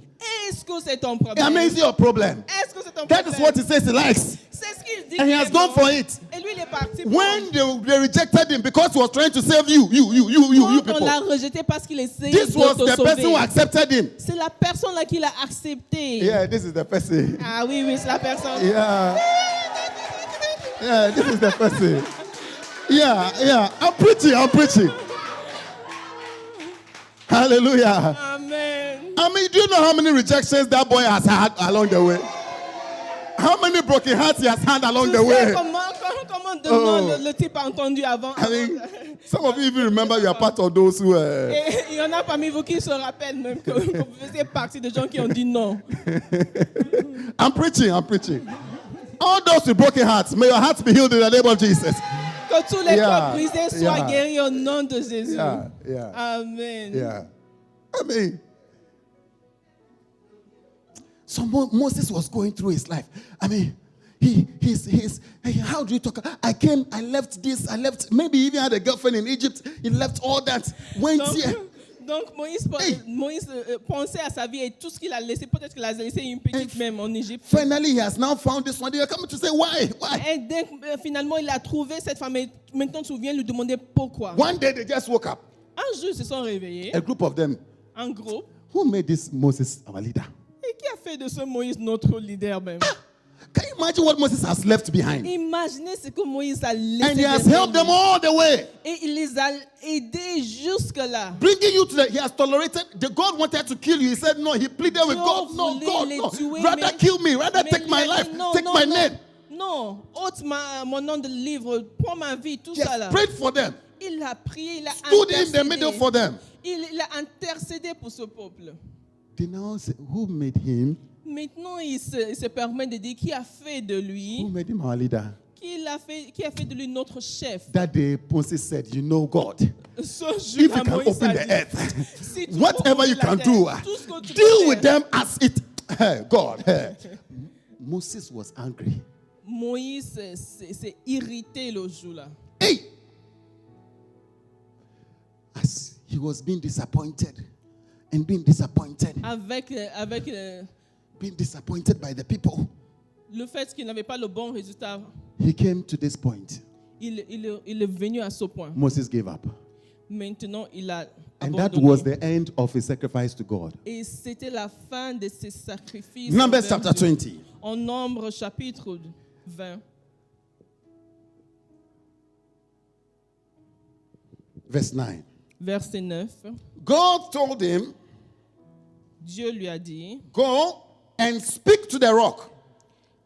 Speaker 2: Est-ce que c'est ton
Speaker 1: I
Speaker 2: problème?
Speaker 1: mean, is it your problem?
Speaker 2: Est-ce que c'est ton
Speaker 1: That
Speaker 2: problème?
Speaker 1: is what he says he likes.
Speaker 2: C'est ce qu'il dit.
Speaker 1: And he has
Speaker 2: qu'il
Speaker 1: gone
Speaker 2: aime.
Speaker 1: for it.
Speaker 2: Et lui, il est parti.
Speaker 1: When they rejected him because he was trying to save you
Speaker 2: Quand on
Speaker 1: people.
Speaker 2: l'a rejeté parce qu'il essayait
Speaker 1: This
Speaker 2: de
Speaker 1: was
Speaker 2: te
Speaker 1: the person who
Speaker 2: sauver.
Speaker 1: accepted him.
Speaker 2: C'est la personne là qui l'a accepté.
Speaker 1: Yeah, this is the person.
Speaker 2: Ah oui, c'est la personne.
Speaker 1: Yeah. Yeah, this is the person. Yeah. I'm preaching. Hallelujah.
Speaker 2: Amen.
Speaker 1: I mean, do you know how many rejections that boy has had along the way? How many broken hearts he has had along
Speaker 2: Tu
Speaker 1: the
Speaker 2: sais
Speaker 1: way?
Speaker 2: comment de
Speaker 1: Oh.
Speaker 2: nom le type a entendu avant.
Speaker 1: I mean, some of you even remember you are part of those who.
Speaker 2: Et il y en a parmi vous qui se rappellent même que vous faisiez partie des gens qui ont dit non.
Speaker 1: I'm preaching. All those with broken hearts, may your hearts be healed in the name of Jesus.
Speaker 2: Que tous les
Speaker 1: Yeah,
Speaker 2: cœurs brisés soient
Speaker 1: yeah.
Speaker 2: guéris au nom de Jésus.
Speaker 1: Yeah.
Speaker 2: Amen.
Speaker 1: Yeah. I mean, so Moses was going through his life. I mean, Hey, how do you talk? I came, I left this, I left. Maybe he even had a girlfriend in Egypt. He left all that, went here.
Speaker 2: Donc Moïse,
Speaker 1: Hey.
Speaker 2: Moïse pensait à sa vie et tout ce qu'il a laissé. Peut-être qu'il a laissé une petite même en Égypte.
Speaker 1: Finally, he has now found this one. They are coming to say, why? Why?
Speaker 2: Et finalement, il a trouvé cette femme. Et maintenant, tu viens lui demander pourquoi.
Speaker 1: One day they just woke up.
Speaker 2: Un jour, ils se sont réveillés.
Speaker 1: A group of them.
Speaker 2: Un groupe.
Speaker 1: Who made this Moses our leader?
Speaker 2: Et qui a fait de ce Moïse notre leader même?
Speaker 1: Can you imagine what Moses has left behind?
Speaker 2: Imaginez ce que Moïse a laissé.
Speaker 1: And he has
Speaker 2: derrière
Speaker 1: helped them
Speaker 2: lui.
Speaker 1: all the way.
Speaker 2: Et il les a aidés jusque-là.
Speaker 1: Bringing you to the, he has tolerated. The God wanted to kill you. He said no. He pleaded with
Speaker 2: Dieu
Speaker 1: God. No,
Speaker 2: voulait
Speaker 1: God,
Speaker 2: les
Speaker 1: no.
Speaker 2: tuer,
Speaker 1: Rather
Speaker 2: mais-
Speaker 1: kill me. Rather
Speaker 2: Mais
Speaker 1: take
Speaker 2: il
Speaker 1: my
Speaker 2: a dit,
Speaker 1: life.
Speaker 2: non,
Speaker 1: Take
Speaker 2: non,
Speaker 1: my
Speaker 2: non.
Speaker 1: name.
Speaker 2: Non, ôte mon nom de livre, prends ma vie, tout
Speaker 1: He
Speaker 2: ça
Speaker 1: has
Speaker 2: là.
Speaker 1: prayed for them.
Speaker 2: Il a prié, il a
Speaker 1: Stood in the middle
Speaker 2: intercédé.
Speaker 1: for them.
Speaker 2: Il a intercédé pour ce peuple.
Speaker 1: They now say, who made him?
Speaker 2: Maintenant, il se permet de dire qui a fait de
Speaker 1: Who
Speaker 2: lui,
Speaker 1: made him our leader?
Speaker 2: qui a fait de lui notre chef.
Speaker 1: That day, Moses said, you know God.
Speaker 2: Ce
Speaker 1: If
Speaker 2: jour,
Speaker 1: you can
Speaker 2: Moïse
Speaker 1: open
Speaker 2: a
Speaker 1: the
Speaker 2: dit,
Speaker 1: earth,
Speaker 2: si tu peux
Speaker 1: whatever
Speaker 2: ouvrir
Speaker 1: you
Speaker 2: la
Speaker 1: can
Speaker 2: terre,
Speaker 1: do,
Speaker 2: tout ce que tu peux
Speaker 1: deal with
Speaker 2: faire.
Speaker 1: them as it. God. Moses was angry.
Speaker 2: Moïse s'est irrité le jour-là.
Speaker 1: Hey! As he was being disappointed and being disappointed,
Speaker 2: Avec
Speaker 1: being disappointed by the people,
Speaker 2: le fait qu'il n'avait pas le bon résultat,
Speaker 1: he came to this point.
Speaker 2: il est venu à ce point.
Speaker 1: Moses gave up.
Speaker 2: Maintenant, il a
Speaker 1: And that
Speaker 2: abandonné.
Speaker 1: was the end of his sacrifice to God.
Speaker 2: Et c'était la fin de ses sacrifices.
Speaker 1: Numbers
Speaker 2: envers
Speaker 1: chapter
Speaker 2: Dieu.
Speaker 1: 20.
Speaker 2: En Nombre chapitre 20,
Speaker 1: Verse 9.
Speaker 2: verset 9,
Speaker 1: God told him,
Speaker 2: Dieu lui a dit,
Speaker 1: go and speak to the rock,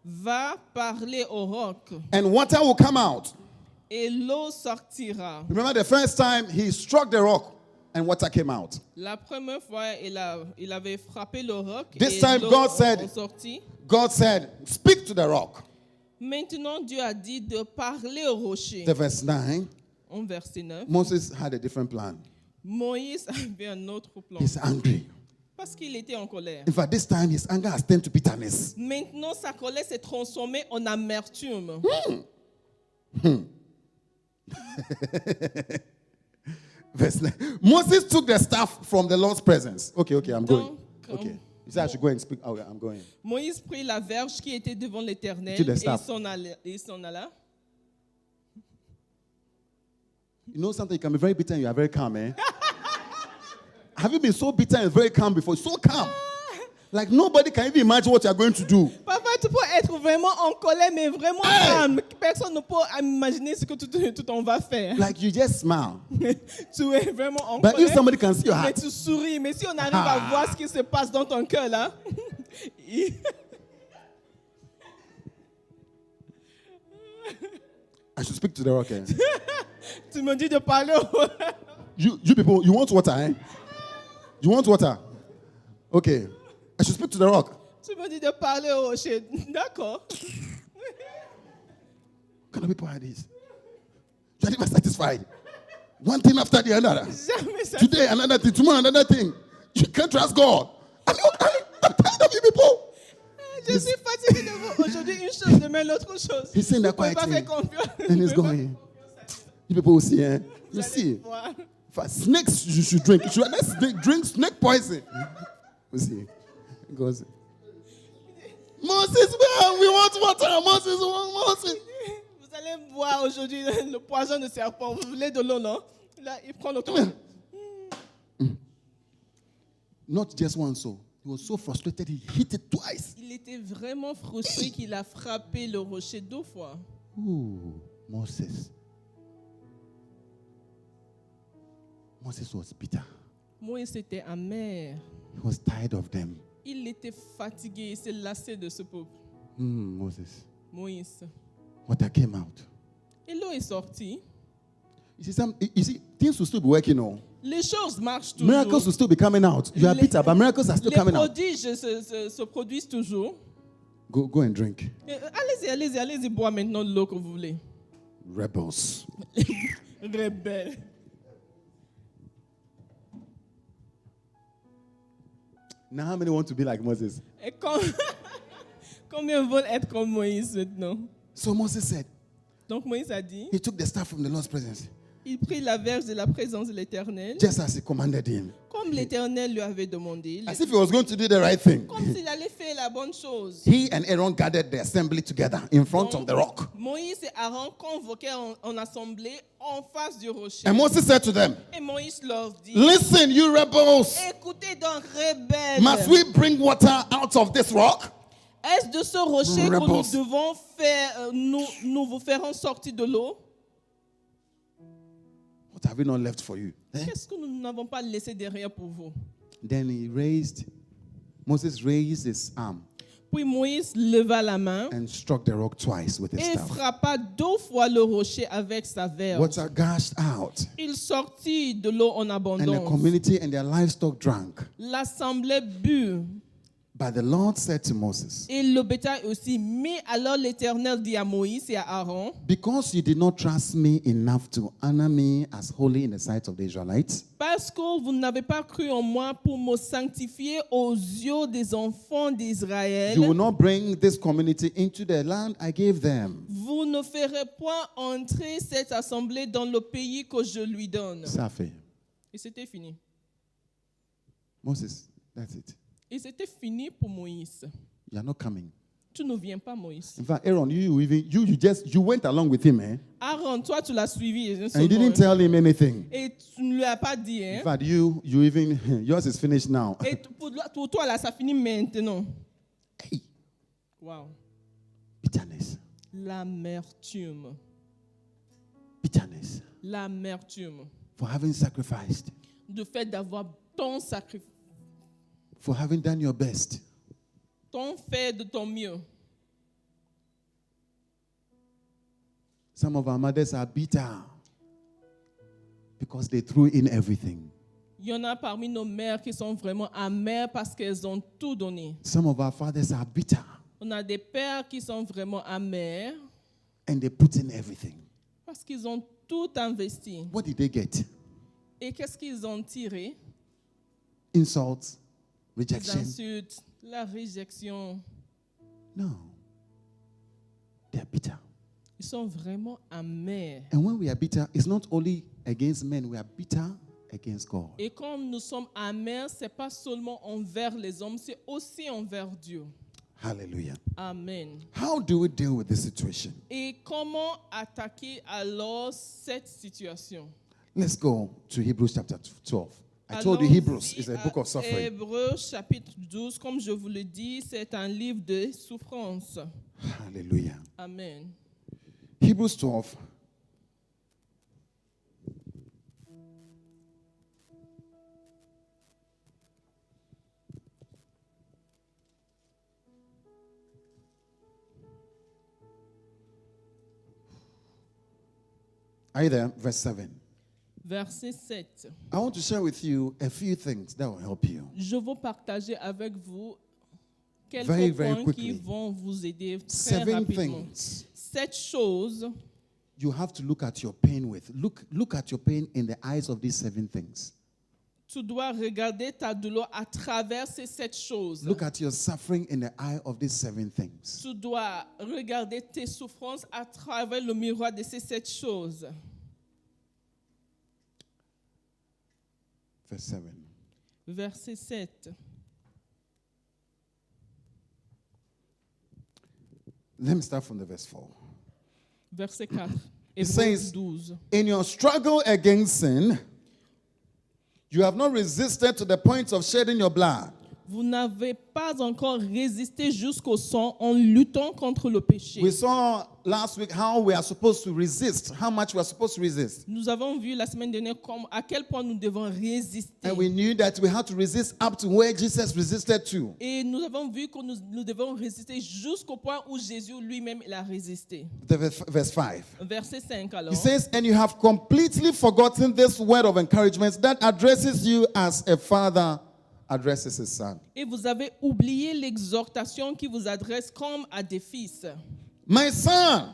Speaker 2: va parler au roc
Speaker 1: and water will come out.
Speaker 2: et l'eau sortira.
Speaker 1: Remember the first time he struck the rock and water came out.
Speaker 2: La première fois, il avait frappé le roc
Speaker 1: This
Speaker 2: et
Speaker 1: time
Speaker 2: l'eau
Speaker 1: God said-
Speaker 2: en sortit.
Speaker 1: God said, speak to the rock.
Speaker 2: Maintenant, Dieu a dit de parler au rocher.
Speaker 1: The verse 9,
Speaker 2: En verset 9,
Speaker 1: Moses had a different plan.
Speaker 2: Moïse avait un autre plan
Speaker 1: He's angry.
Speaker 2: parce qu'il était en colère.
Speaker 1: In fact, this time his anger has turned to bitterness.
Speaker 2: Maintenant, sa colère s'est transformée en amertume.
Speaker 1: Verse 9. Moses took the staff from the Lord's presence. Okay, I'm going.
Speaker 2: Donc,
Speaker 1: Okay. You said I should go and speak. Okay, I'm going.
Speaker 2: Moïse prit la verge qui était devant l'Éternel
Speaker 1: To the
Speaker 2: et
Speaker 1: staff.
Speaker 2: il s'en alla.
Speaker 1: You know something? You can be very bitter and you are very calm, eh? Have you been so bitter and very calm before? So calm. Like nobody can even imagine what you are going to do.
Speaker 2: Parfois, tu peux être vraiment en colère, mais vraiment calme. Personne ne peut imaginer ce que tu t'en vas faire.
Speaker 1: Like you just smile.
Speaker 2: Tu es vraiment en
Speaker 1: But if
Speaker 2: colère,
Speaker 1: somebody can see your
Speaker 2: mais
Speaker 1: heart,
Speaker 2: tu souris. Mais si on arrive à voir ce qui se passe dans ton cœur, là,
Speaker 1: I should speak to the rock. Eh?
Speaker 2: tu me dis de parler au...
Speaker 1: You people, you want water, eh? You want water? Okay. I should speak to the rock.
Speaker 2: Tu me dis de parler au rocher. D'accord.
Speaker 1: What kind of people are these? You are never satisfied. One thing after the other.
Speaker 2: Jamais ça.
Speaker 1: Today, another thing. Tomorrow, another thing. You can't trust God. I'm tired of you people.
Speaker 2: Je suis fatigué de vous. Aujourd'hui, une chose, demain, l'autre chose.
Speaker 1: He's saying that
Speaker 2: Vous pouvez pas
Speaker 1: quietly.
Speaker 2: faire confiance.
Speaker 1: And he's
Speaker 2: Vous pouvez
Speaker 1: going. You people will see, eh?
Speaker 2: pas-
Speaker 1: You
Speaker 2: vous allez
Speaker 1: see.
Speaker 2: voir.
Speaker 1: For snakes, you should drink. You should drink snake poison. We see. He goes, Moses, we want water. Moses, we want Moses.
Speaker 2: Vous allez voir aujourd'hui le poison de serpent. Vous voulez de l'eau, non? Là, il prend l'autre.
Speaker 1: Not just one soul. He was so frustrated, he hit it twice.
Speaker 2: Il était vraiment frustré qu'il a frappé le rocher 2 fois.
Speaker 1: Ooh, Moses. Moses was bitter.
Speaker 2: Moïse était amer.
Speaker 1: He was tired of them.
Speaker 2: Il était fatigué. Il s'est lassé de ce peuple.
Speaker 1: Moses.
Speaker 2: Moïse.
Speaker 1: Water came out.
Speaker 2: Et l'eau est sortie.
Speaker 1: You see, things will still be working on.
Speaker 2: Les choses marchent toujours.
Speaker 1: Miracles will still be coming out. You are
Speaker 2: Les-
Speaker 1: bitter, but miracles are still
Speaker 2: Les
Speaker 1: coming out.
Speaker 2: prodiges se produisent toujours.
Speaker 1: Go and drink.
Speaker 2: Allez-y, boire maintenant l'eau que vous voulez.
Speaker 1: Rebels.
Speaker 2: Rebelle.
Speaker 1: Now, how many want to be like Moses?
Speaker 2: Et combien veulent être comme Moïse maintenant?
Speaker 1: So Moses said,
Speaker 2: Donc Moïse a dit,
Speaker 1: he took the staff from the Lord's presence,
Speaker 2: il prit la verge de la présence de l'Éternel,
Speaker 1: just as he commanded him.
Speaker 2: comme l'Éternel lui avait demandé,
Speaker 1: As if he was going to do the right thing.
Speaker 2: comme s'il allait faire la bonne chose.
Speaker 1: He and Aaron gathered the assembly together in front of the rock.
Speaker 2: Moïse et Aaron convoquèrent en assemblée en face du rocher.
Speaker 1: And Moses said to them,
Speaker 2: Et Moïse leur dit,
Speaker 1: listen, you rebels.
Speaker 2: écoutez donc, rebelles,
Speaker 1: Must we bring water out of this rock?
Speaker 2: est-ce de ce rocher que nous
Speaker 1: Rebels.
Speaker 2: devons faire, nous vous ferons sortir de l'eau?
Speaker 1: What have we not left for you? Eh?
Speaker 2: Qu'est-ce que nous n'avons pas laissé derrière pour vous?
Speaker 1: Then Moses raised his arm
Speaker 2: Puis Moïse leva la main
Speaker 1: and struck the rock twice with his
Speaker 2: et
Speaker 1: staff.
Speaker 2: frappa 2 fois le rocher avec sa verge.
Speaker 1: Water gushed out,
Speaker 2: Il sortit de l'eau en
Speaker 1: and the
Speaker 2: abondance.
Speaker 1: community and their livestock drank.
Speaker 2: L'assemblée but.
Speaker 1: But the Lord said to Moses,
Speaker 2: Et le bétail aussi. Mais alors l'Éternel dit à Moïse et à Aaron,
Speaker 1: because you did not trust me enough to honor me as holy in the sight of the Israelites,
Speaker 2: parce que vous n'avez pas cru en moi pour me sanctifier aux yeux des enfants d'Israël,
Speaker 1: you will not bring this community into the land I gave them.
Speaker 2: vous ne ferez point entrer cette assemblée dans le pays que je lui donne.
Speaker 1: Safi.
Speaker 2: Et c'était fini.
Speaker 1: Moses, that's it.
Speaker 2: Et c'était fini pour Moïse.
Speaker 1: You are not coming.
Speaker 2: Tu ne viens pas, Moïse.
Speaker 1: In fact, Aaron, you went along with him, eh?
Speaker 2: Aaron, toi, tu l'as suivi.
Speaker 1: And you didn't tell him anything.
Speaker 2: Et tu ne lui as pas dit.
Speaker 1: In
Speaker 2: Hein?
Speaker 1: fact, yours is finished now.
Speaker 2: Et pour toi, là, ça finit maintenant.
Speaker 1: Hey,
Speaker 2: Wow.
Speaker 1: bitterness,
Speaker 2: L'amertume.
Speaker 1: bitterness
Speaker 2: L'amertume.
Speaker 1: for having sacrificed,
Speaker 2: Du fait d'avoir ton sacrifice,
Speaker 1: for having done your best.
Speaker 2: ton fait de ton mieux.
Speaker 1: Some of our mothers are bitter because they threw in everything.
Speaker 2: Il y en a parmi nos mères qui sont vraiment amères parce qu'elles ont tout donné.
Speaker 1: Some of our fathers are bitter
Speaker 2: On a des pères qui sont vraiment amers
Speaker 1: and they put in everything.
Speaker 2: parce qu'ils ont tout investi.
Speaker 1: What did they get?
Speaker 2: Et qu'est-ce qu'ils ont tiré?
Speaker 1: Insults,
Speaker 2: Les
Speaker 1: rejection?
Speaker 2: insultes, la réjection.
Speaker 1: No. They are bitter.
Speaker 2: Ils sont vraiment amers.
Speaker 1: And when we are bitter, it's not only against men, we are bitter against God.
Speaker 2: Et comme nous sommes amers, ce n'est pas seulement envers les hommes, c'est aussi envers Dieu.
Speaker 1: Hallelujah.
Speaker 2: Amen.
Speaker 1: How do we deal with this situation?
Speaker 2: Et comment attaquer alors cette situation?
Speaker 1: Let's go to Hebrews chapter 12. I told you
Speaker 2: Allons-y
Speaker 1: Hebrews is a book of
Speaker 2: à
Speaker 1: suffering.
Speaker 2: Hébreux chapitre 12, comme je vous le dis, c'est un livre de souffrance.
Speaker 1: Hallelujah.
Speaker 2: Amen.
Speaker 1: Hebrews 12. Are you there? Verse 7.
Speaker 2: Verset 7.
Speaker 1: I want to share with you a few things that will help you.
Speaker 2: Je veux partager avec vous quelques
Speaker 1: Very, very
Speaker 2: points
Speaker 1: quickly.
Speaker 2: qui vont vous aider très
Speaker 1: 7
Speaker 2: rapidement.
Speaker 1: things
Speaker 2: 7 choses.
Speaker 1: you have to look at your pain with. Look at your pain in the eyes of these 7 things.
Speaker 2: Tu dois regarder ta douleur à travers ces 7 choses.
Speaker 1: Look at your suffering in the eye of these 7 things.
Speaker 2: Tu dois regarder tes souffrances à travers le miroir de ces 7 choses.
Speaker 1: Verse 7.
Speaker 2: Verset 7.
Speaker 1: Let me start from the verse 4.
Speaker 2: Verset 4.
Speaker 1: It
Speaker 2: Hébreux
Speaker 1: says,
Speaker 2: 12.
Speaker 1: in your struggle against sin, you have not resisted to the point of shedding your blood.
Speaker 2: Vous n'avez pas encore résisté jusqu'au sang en luttant contre le péché.
Speaker 1: We saw last week how we are supposed to resist, how much we are supposed to resist.
Speaker 2: Nous avons vu la semaine dernière à quel point nous devons résister.
Speaker 1: And we knew that we had to resist up to where Jesus resisted to.
Speaker 2: Et nous avons vu que nous devons résister jusqu'au point où Jésus lui-même il a résisté.
Speaker 1: Verse 5.
Speaker 2: Verset 5 alors.
Speaker 1: He says, and you have completely forgotten this word of encouragement that addresses you as a father addresses his son.
Speaker 2: Et vous avez oublié l'exhortation qui vous adresse comme à des fils.
Speaker 1: My son,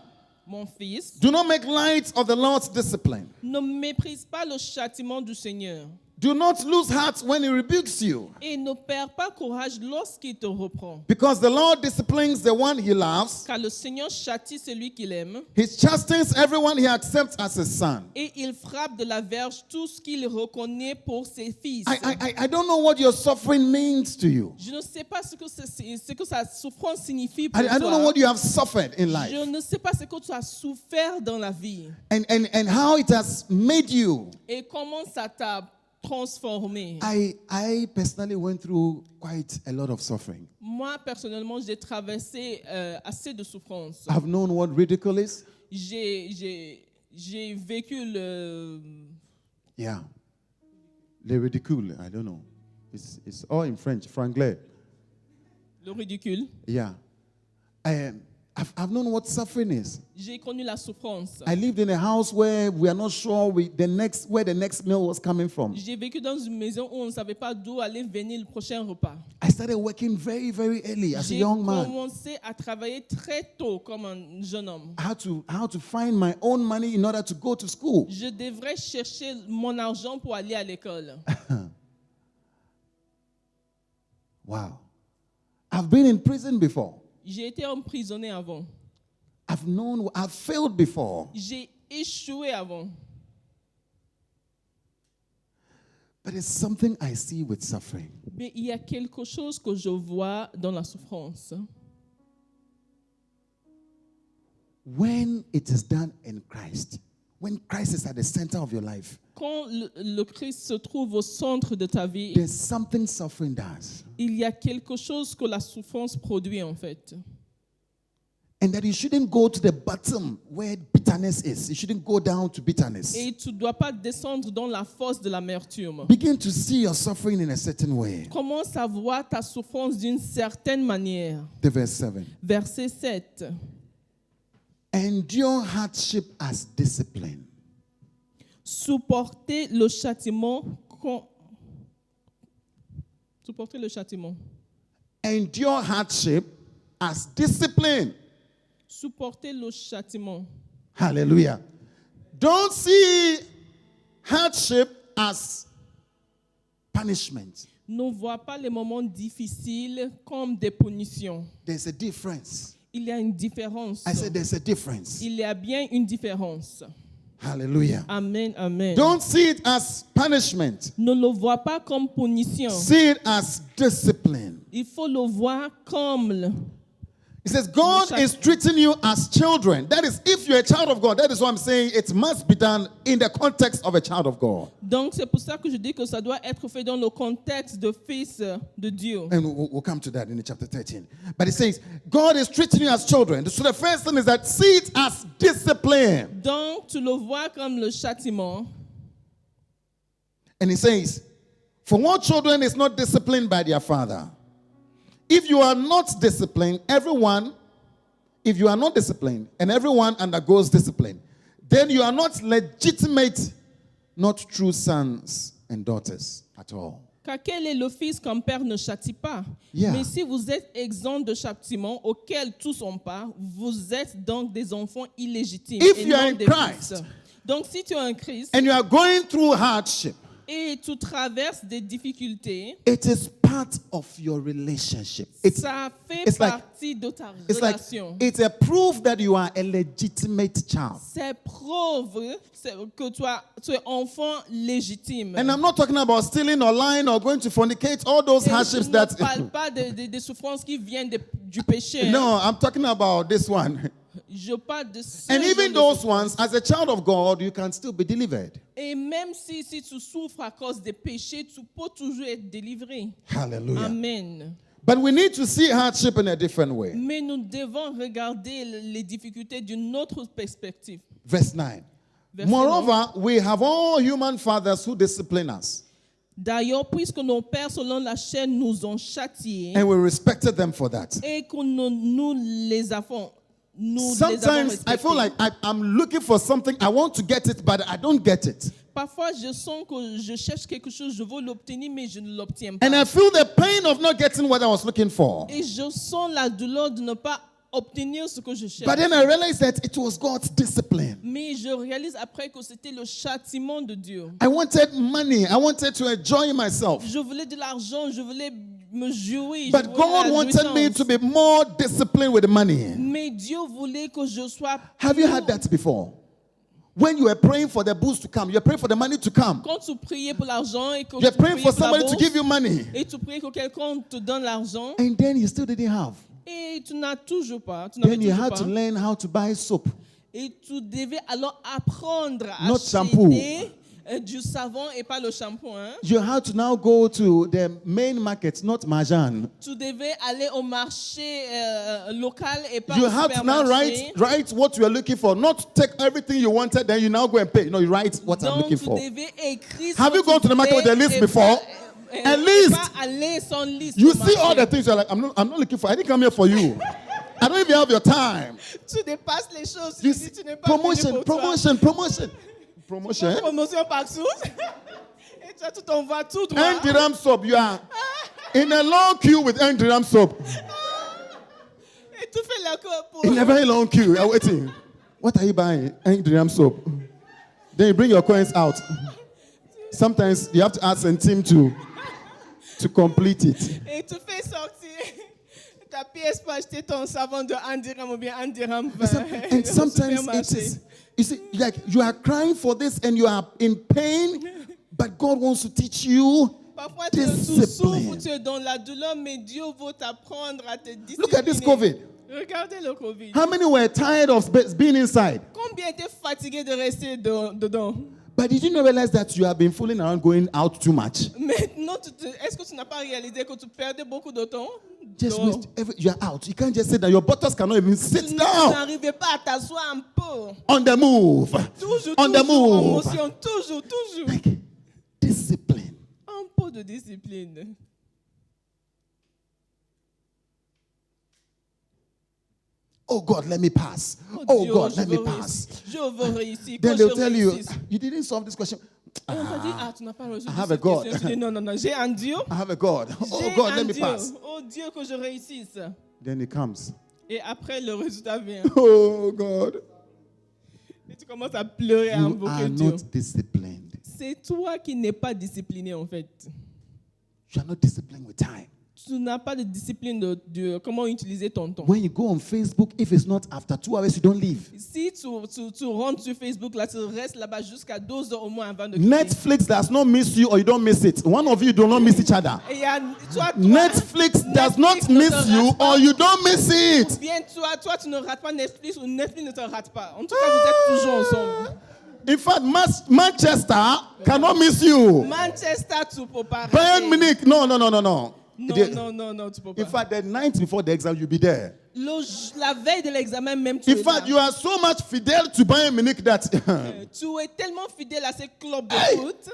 Speaker 2: Mon fils,
Speaker 1: do not make light of the Lord's discipline,
Speaker 2: ne méprise pas le châtiment du Seigneur,
Speaker 1: Do not lose heart when he rebukes you,
Speaker 2: Et ne perds pas courage lorsqu'il te reprend.
Speaker 1: because the Lord disciplines the one he loves.
Speaker 2: Car le Seigneur châtie celui qu'il aime.
Speaker 1: He chastens everyone he accepts as his son.
Speaker 2: Et il frappe de la verge tout ce qu'il reconnaît pour ses fils.
Speaker 1: I don't know what your suffering means to you.
Speaker 2: Je ne sais pas ce que sa souffrance signifie pour
Speaker 1: I don't know
Speaker 2: toi.
Speaker 1: what you have suffered in life,
Speaker 2: Je ne sais pas ce que tu as souffert dans la vie.
Speaker 1: and how it has made you.
Speaker 2: Et comment ça t'a transformé.
Speaker 1: I personally went through quite a lot of suffering.
Speaker 2: Moi, personnellement, j'ai traversé assez de souffrances.
Speaker 1: I've known what ridicule is.
Speaker 2: J'ai vécu le...
Speaker 1: Yeah. Le ridicule, I don't know. It's all in French, franglais.
Speaker 2: Le ridicule.
Speaker 1: Yeah. I've known what suffering is.
Speaker 2: J'ai connu la souffrance.
Speaker 1: I lived in a house where we are not sure where the next meal was coming from.
Speaker 2: J'ai vécu dans une maison où on ne savait pas d'où allait venir le prochain repas.
Speaker 1: I started working very, very early as a
Speaker 2: J'ai
Speaker 1: young man.
Speaker 2: commencé à travailler très tôt comme un jeune homme.
Speaker 1: I had to find my own money in order to go to school.
Speaker 2: Je devrais chercher mon argent pour aller à l'école.
Speaker 1: Wow. I've been in prison before.
Speaker 2: J'ai été emprisonné avant.
Speaker 1: I've failed before.
Speaker 2: J'ai échoué avant.
Speaker 1: But it's something I see with suffering.
Speaker 2: Mais il y a quelque chose que je vois dans la souffrance.
Speaker 1: When it is done in Christ, when Christ is at the center of your life,
Speaker 2: Quand le Christ se trouve au centre de ta vie,
Speaker 1: there's something suffering does.
Speaker 2: il y a quelque chose que la souffrance produit en fait.
Speaker 1: And that you shouldn't go to the bottom where bitterness is. You shouldn't go down to bitterness.
Speaker 2: Et tu ne dois pas descendre dans la fosse de l'amertume.
Speaker 1: Begin to see your suffering in a certain way.
Speaker 2: Commence à voir ta souffrance d'une certaine manière.
Speaker 1: The verse 7.
Speaker 2: Verset 7.
Speaker 1: Endure hardship as discipline.
Speaker 2: Supporter le châtiment. Supporter le châtiment.
Speaker 1: Endure hardship as discipline.
Speaker 2: Supporter le châtiment.
Speaker 1: Hallelujah. Don't see hardship as punishment.
Speaker 2: Ne vois pas les moments difficiles comme des punitions.
Speaker 1: There's a difference.
Speaker 2: Il y a une différence.
Speaker 1: I said there's a difference.
Speaker 2: Il y a bien une différence.
Speaker 1: Hallelujah.
Speaker 2: Amen, amen.
Speaker 1: Don't see it as punishment.
Speaker 2: Ne le vois pas comme punition.
Speaker 1: See it as discipline.
Speaker 2: Il faut le voir comme...
Speaker 1: It says God is treating you as children. That is, if you're a child of God, that is what I'm saying. It must be done in the context of a child of God.
Speaker 2: Donc c'est pour ça que je dis que ça doit être fait dans le contexte de fils de Dieu.
Speaker 1: And we'll come to that in chapter 13. But it says, God is treating you as children. So the first thing is that see it as discipline.
Speaker 2: Donc tu le vois comme le châtiment.
Speaker 1: And he says, for what children is not disciplined by their father? If you are not disciplined, if you are not disciplined, and everyone undergoes discipline, then you are not legitimate, not true sons and daughters at all.
Speaker 2: Car quel est le fils qu'un père ne châtie pas?
Speaker 1: Yeah.
Speaker 2: Mais si vous êtes exempt de châtiment auquel tous ont part, vous êtes donc des enfants illégitimes.
Speaker 1: If
Speaker 2: et
Speaker 1: you are
Speaker 2: non
Speaker 1: in
Speaker 2: des
Speaker 1: Christ,
Speaker 2: fils. Donc si tu es en Christ
Speaker 1: and you are going through hardship,
Speaker 2: et tu traverses des difficultés,
Speaker 1: it is part of your relationship.
Speaker 2: ça fait
Speaker 1: it's like-
Speaker 2: partie de ta
Speaker 1: It's like
Speaker 2: relation.
Speaker 1: it's a proof that you are a legitimate child.
Speaker 2: C'est preuve que tu es enfant légitime.
Speaker 1: And I'm not talking about stealing or lying or going to fornicate, all those
Speaker 2: Et je
Speaker 1: hardships
Speaker 2: ne
Speaker 1: that.
Speaker 2: parle pas des souffrances qui viennent du péché.
Speaker 1: No, I'm talking about this one.
Speaker 2: Je parle de ce
Speaker 1: And
Speaker 2: genre
Speaker 1: even
Speaker 2: de
Speaker 1: those
Speaker 2: souffrances.
Speaker 1: ones, as a child of God, you can still be delivered.
Speaker 2: Et même si tu souffres à cause des péchés, tu peux toujours être délivré.
Speaker 1: Hallelujah.
Speaker 2: Amen.
Speaker 1: But we need to see hardship in a different way.
Speaker 2: Mais nous devons regarder les difficultés d'une autre perspective.
Speaker 1: Verse 9.
Speaker 2: Verset
Speaker 1: Moreover, we have all human fathers who discipline us,
Speaker 2: D'ailleurs, puisque nos pères selon la chair nous ont châtiés
Speaker 1: and we respected them for that.
Speaker 2: et que nous les avons
Speaker 1: Sometimes I feel like I'm looking for something, I want to get it, but I don't get it.
Speaker 2: Parfois, je sens que je cherche quelque chose, je veux l'obtenir, mais je ne l'obtiens pas.
Speaker 1: And I feel the pain of not getting what I was looking for.
Speaker 2: Et je sens la douleur de ne pas obtenir ce que je cherche.
Speaker 1: But then I realized that it was God's discipline.
Speaker 2: Mais je réalise après que c'était le châtiment de Dieu.
Speaker 1: I wanted money. I wanted to enjoy myself.
Speaker 2: Je voulais de l'argent, je voulais me jouir.
Speaker 1: But
Speaker 2: je voulais
Speaker 1: God
Speaker 2: la
Speaker 1: wanted me
Speaker 2: jouissance.
Speaker 1: to be more disciplined with the money.
Speaker 2: Mais Dieu voulait que je sois.
Speaker 1: Have you had that before? When you were praying for the boost to come, you're praying for the money to come.
Speaker 2: Quand tu priais pour l'argent et que
Speaker 1: You're
Speaker 2: tu
Speaker 1: praying
Speaker 2: priais
Speaker 1: for
Speaker 2: pour la
Speaker 1: somebody to
Speaker 2: bourse,
Speaker 1: give you money.
Speaker 2: et tu priais que quelqu'un te donne l'argent
Speaker 1: And then you still didn't have.
Speaker 2: et tu n'as toujours pas. Tu n'avais
Speaker 1: Then you
Speaker 2: toujours
Speaker 1: had
Speaker 2: pas.
Speaker 1: to learn how to buy soap.
Speaker 2: Et tu devais alors apprendre à
Speaker 1: Not
Speaker 2: acheter
Speaker 1: shampoo.
Speaker 2: Du savon et pas le shampoing.
Speaker 1: You had to now go to the main market, not Marjan.
Speaker 2: Tu devais aller au marché local et pas
Speaker 1: You
Speaker 2: au
Speaker 1: have to now
Speaker 2: supermarché.
Speaker 1: write what you are looking for, not take everything you wanted, then you now go and pay. No, you write what I'm
Speaker 2: Donc
Speaker 1: looking
Speaker 2: tu
Speaker 1: for.
Speaker 2: devais écrire.
Speaker 1: Have
Speaker 2: ce
Speaker 1: you
Speaker 2: que
Speaker 1: gone
Speaker 2: tu
Speaker 1: to the market with a
Speaker 2: voulais
Speaker 1: list
Speaker 2: et
Speaker 1: before?
Speaker 2: pas-
Speaker 1: A
Speaker 2: et
Speaker 1: list.
Speaker 2: pas aller sans liste
Speaker 1: You
Speaker 2: au
Speaker 1: see all
Speaker 2: marché.
Speaker 1: the things you're like, I'm not looking for. I didn't come here for you. I don't even have your time.
Speaker 2: Tu dépasses les choses.
Speaker 1: You
Speaker 2: Tu
Speaker 1: see,
Speaker 2: dis, tu n'es pas venu
Speaker 1: promotion.
Speaker 2: pour toi.
Speaker 1: Promotion.
Speaker 2: Promotion partout. Et toi, tu t'envoies tout droit.
Speaker 1: 1 dirham soap. You are in a long queue with 1 dirham soap.
Speaker 2: Et tu fais la queue pour.
Speaker 1: In a very long queue. You're waiting. What are you buying? 1 dirham soap. Then you bring your coins out. Sometimes you have to ask a team to complete it.
Speaker 2: Et tu fais sortir ta pièce pour acheter ton savon de 1 dirham ou bien 1 dirham 20.
Speaker 1: And
Speaker 2: au
Speaker 1: sometimes it
Speaker 2: supermarché.
Speaker 1: is, you see, like you are crying for this and you are in pain, but God wants to teach you
Speaker 2: Parfois, tu
Speaker 1: discipline.
Speaker 2: souffres, tu es dans la douleur, mais Dieu veut t'apprendre à te discipliner.
Speaker 1: Look at this COVID.
Speaker 2: Regardez le Covid.
Speaker 1: How many were tired of being inside?
Speaker 2: Combien étaient fatigués de rester dedans?
Speaker 1: But did you not realize that you have been fooling around going out too much?
Speaker 2: Maintenant, est-ce que tu n'as pas réalisé que tu perdais beaucoup de temps?
Speaker 1: Just
Speaker 2: dehors?
Speaker 1: you are out. You can't just sit down. Your buttocks cannot even
Speaker 2: Tu
Speaker 1: sit down.
Speaker 2: n'arrivais pas à t'asseoir un peu.
Speaker 1: On the move.
Speaker 2: Toujours,
Speaker 1: On the
Speaker 2: toujours en
Speaker 1: move.
Speaker 2: motion, toujours.
Speaker 1: Like discipline.
Speaker 2: Un peu de discipline.
Speaker 1: Oh God, let me pass.
Speaker 2: Oh,
Speaker 1: Oh
Speaker 2: Dieu,
Speaker 1: God,
Speaker 2: je
Speaker 1: let me
Speaker 2: veux
Speaker 1: pass.
Speaker 2: réussir. Je veux réussir.
Speaker 1: Then
Speaker 2: Quand
Speaker 1: they'll
Speaker 2: je
Speaker 1: tell you,
Speaker 2: réussis.
Speaker 1: you didn't solve this question.
Speaker 2: Et on t'a dit, tu n'as pas résolu
Speaker 1: I have
Speaker 2: cette
Speaker 1: a God.
Speaker 2: question. Tu dis, non, j'ai un Dieu.
Speaker 1: I have a God. Oh
Speaker 2: J'ai
Speaker 1: God,
Speaker 2: un
Speaker 1: let me
Speaker 2: Dieu.
Speaker 1: pass.
Speaker 2: Oh Dieu, que je réussisse.
Speaker 1: Then it comes.
Speaker 2: Et après, le résultat vient.
Speaker 1: Oh God.
Speaker 2: Et tu commences à pleurer, à
Speaker 1: You
Speaker 2: invoquer
Speaker 1: are
Speaker 2: Dieu.
Speaker 1: not disciplined.
Speaker 2: C'est toi qui n'es pas discipliné, en fait.
Speaker 1: You are not disciplined with time.
Speaker 2: Tu n'as pas de discipline de comment utiliser ton temps.
Speaker 1: When you go on Facebook, if it's not after 2 hours, you don't leave.
Speaker 2: Si tu rentres sur Facebook, là, tu restes là-bas jusqu'à 12 heures au moins avant de quitter.
Speaker 1: Netflix does not miss you or you don't miss it. One of you do not miss each other.
Speaker 2: Et il y a, toi,
Speaker 1: Netflix does not
Speaker 2: Netflix ne
Speaker 1: miss
Speaker 2: te
Speaker 1: you
Speaker 2: rate pas.
Speaker 1: or you don't miss
Speaker 2: Ou
Speaker 1: it.
Speaker 2: bien toi, tu ne rates pas Netflix ou Netflix ne te rate pas. En tout cas, vous êtes toujours ensemble.
Speaker 1: In fact, Manchester cannot miss you.
Speaker 2: Manchester, tu peux pas
Speaker 1: Bayern
Speaker 2: rater.
Speaker 1: Munich, no.
Speaker 2: Non, tu peux pas.
Speaker 1: In fact, the night before the exam, you'll be there.
Speaker 2: La veille de l'examen, même tu
Speaker 1: In
Speaker 2: es
Speaker 1: fact,
Speaker 2: là.
Speaker 1: you are so much fidel to Bayern Munich that
Speaker 2: Tu es tellement fidèle à ces clubs de
Speaker 1: Hey!
Speaker 2: foot.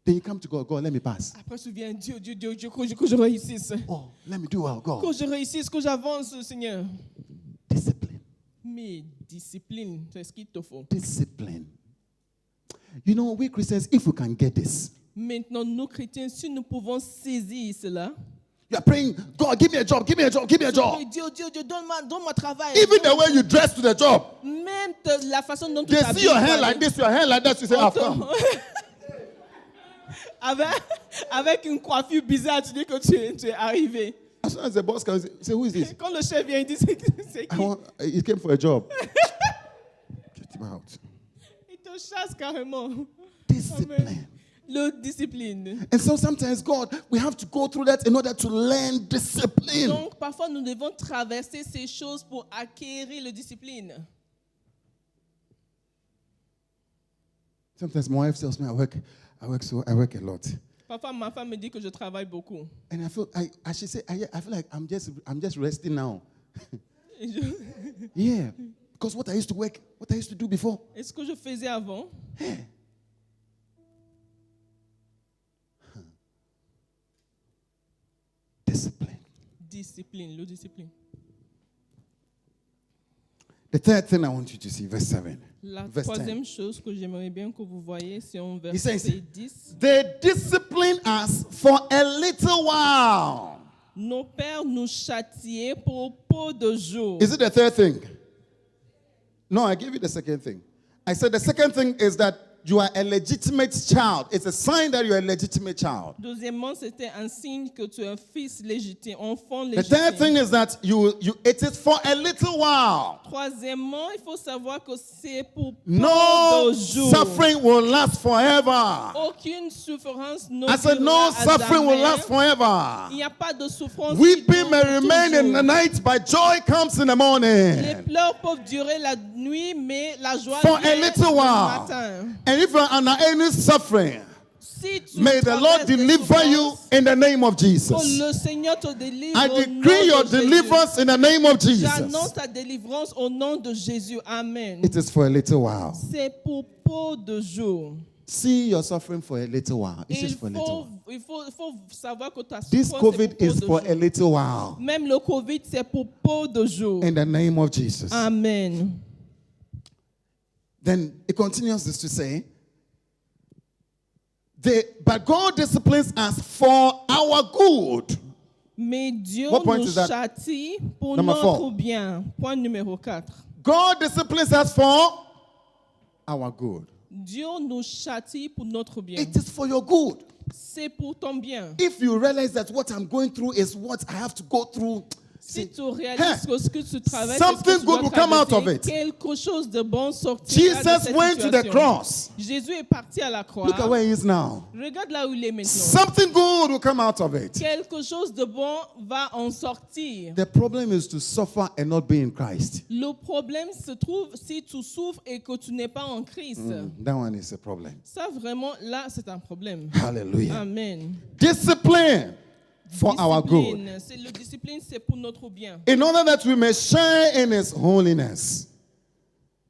Speaker 1: then you come to God. God, let me pass.
Speaker 2: Après, tu viens, Dieu, que je réussisse.
Speaker 1: Oh, let me do well, God.
Speaker 2: Que je réussisse, que j'avance, Seigneur.
Speaker 1: Discipline.
Speaker 2: Mais discipline, c'est ce qu'il te faut.
Speaker 1: Discipline. You know, we Christians, if we can get this,
Speaker 2: Maintenant, nous chrétiens, si nous pouvons saisir cela,
Speaker 1: you are praying, God, give me a job, give me a job, give me a job.
Speaker 2: Dieu, donne-moi travail.
Speaker 1: Even the way you dress to the job,
Speaker 2: Même la façon dont tu
Speaker 1: they
Speaker 2: t'habilles.
Speaker 1: see your hair
Speaker 2: voilà.
Speaker 1: like this, your hair like that, you say, I've come.
Speaker 2: Avec une coiffure bizarre, tu dis que tu es arrivé.
Speaker 1: As soon as the boss comes, say, who is this?
Speaker 2: Quand le chef vient, il dit c'est qui?
Speaker 1: He came for a job. Get him out.
Speaker 2: Il te chasse carrément.
Speaker 1: Discipline.
Speaker 2: Le discipline.
Speaker 1: And so sometimes, God, we have to go through that in order to learn discipline.
Speaker 2: Donc, parfois, nous devons traverser ces choses pour acquérir la discipline.
Speaker 1: Sometimes my wife tells me I work a lot.
Speaker 2: Parfois, ma femme me dit que je travaille beaucoup.
Speaker 1: And I feel like I'm just resting now.
Speaker 2: Et je-
Speaker 1: Yeah. Because what I used to do before.
Speaker 2: Et ce que je faisais avant,
Speaker 1: Discipline.
Speaker 2: discipline, le discipline.
Speaker 1: The third thing I want you to see, verse 7.
Speaker 2: La
Speaker 1: Verse 10.
Speaker 2: troisième chose que j'aimerais bien que vous voyez, c'est en
Speaker 1: says-
Speaker 2: verset 10.
Speaker 1: They discipline us for a little while.
Speaker 2: Nos pères nous châtiaient pour peu de jours.
Speaker 1: Is it the third thing? No, I gave you the second thing. I said the second thing is that you are a legitimate child. It's a sign that you're a legitimate child.
Speaker 2: Deuxièmement, c'était un signe que tu es un fils légitime, enfant
Speaker 1: The third
Speaker 2: légitime.
Speaker 1: thing is that it is for a little while.
Speaker 2: Troisièmement, il faut savoir que c'est pour peu
Speaker 1: No
Speaker 2: de jours.
Speaker 1: suffering will last forever.
Speaker 2: Aucune souffrance ne
Speaker 1: I said no
Speaker 2: durera à
Speaker 1: suffering will
Speaker 2: jamais.
Speaker 1: last
Speaker 2: Il
Speaker 1: forever.
Speaker 2: n'y a pas de souffrance qui
Speaker 1: Weeping
Speaker 2: dure
Speaker 1: may
Speaker 2: pour
Speaker 1: remain in the
Speaker 2: toujours.
Speaker 1: night, but joy comes in the
Speaker 2: Les
Speaker 1: morning.
Speaker 2: pleurs peuvent durer la nuit, mais la joie
Speaker 1: For a
Speaker 2: vient
Speaker 1: little
Speaker 2: le
Speaker 1: while.
Speaker 2: matin.
Speaker 1: And if you're under any suffering,
Speaker 2: Si tu
Speaker 1: may the Lord
Speaker 2: traverses des
Speaker 1: deliver you
Speaker 2: souffrances,
Speaker 1: in the name of
Speaker 2: que
Speaker 1: Jesus.
Speaker 2: le Seigneur te délivre
Speaker 1: I
Speaker 2: au nom
Speaker 1: decree your
Speaker 2: de Jésus.
Speaker 1: deliverance in the name of
Speaker 2: J'annonce
Speaker 1: Jesus.
Speaker 2: ta délivrance au nom de Jésus. Amen.
Speaker 1: It is for a little while.
Speaker 2: C'est pour peu de jours.
Speaker 1: See your suffering for a little while. It's
Speaker 2: Il
Speaker 1: just for a little
Speaker 2: faut,
Speaker 1: while.
Speaker 2: il faut savoir que ta
Speaker 1: This
Speaker 2: souffrance
Speaker 1: COVID
Speaker 2: c'est pour
Speaker 1: is
Speaker 2: peu
Speaker 1: for
Speaker 2: de
Speaker 1: a
Speaker 2: jours.
Speaker 1: little while.
Speaker 2: Même le Covid, c'est pour peu de jours.
Speaker 1: In the name of Jesus.
Speaker 2: Amen.
Speaker 1: Then it continues this to say, but God disciplines us for our good.
Speaker 2: Mais Dieu
Speaker 1: What point
Speaker 2: nous
Speaker 1: is that?
Speaker 2: châtie pour
Speaker 1: Number
Speaker 2: notre
Speaker 1: 4.
Speaker 2: bien. Point numéro 4.
Speaker 1: God disciplines us for our good.
Speaker 2: Dieu nous châtie pour notre bien.
Speaker 1: It is for your good.
Speaker 2: C'est pour ton bien.
Speaker 1: If you realize that what I'm going through is what I have to go through,
Speaker 2: Si tu réalises que ce que tu traverses,
Speaker 1: something
Speaker 2: ce que tu
Speaker 1: good
Speaker 2: dois
Speaker 1: will come out of
Speaker 2: traverser,
Speaker 1: it.
Speaker 2: quelque chose de bon sortira de
Speaker 1: Jesus
Speaker 2: cette
Speaker 1: went to the
Speaker 2: situation.
Speaker 1: cross.
Speaker 2: Jésus est parti à la croix.
Speaker 1: Look at where he is now.
Speaker 2: Regarde là où il est maintenant.
Speaker 1: Something good will come out of it.
Speaker 2: Quelque chose de bon va en sortir.
Speaker 1: The problem is to suffer and not be in Christ.
Speaker 2: Le problème se trouve si tu souffres et que tu n'es pas en Christ.
Speaker 1: That one is a problem.
Speaker 2: Ça vraiment, là, c'est un problème.
Speaker 1: Hallelujah.
Speaker 2: Amen.
Speaker 1: Discipline for our good.
Speaker 2: Discipline, le discipline, c'est pour notre bien.
Speaker 1: In order that we may share in his holiness.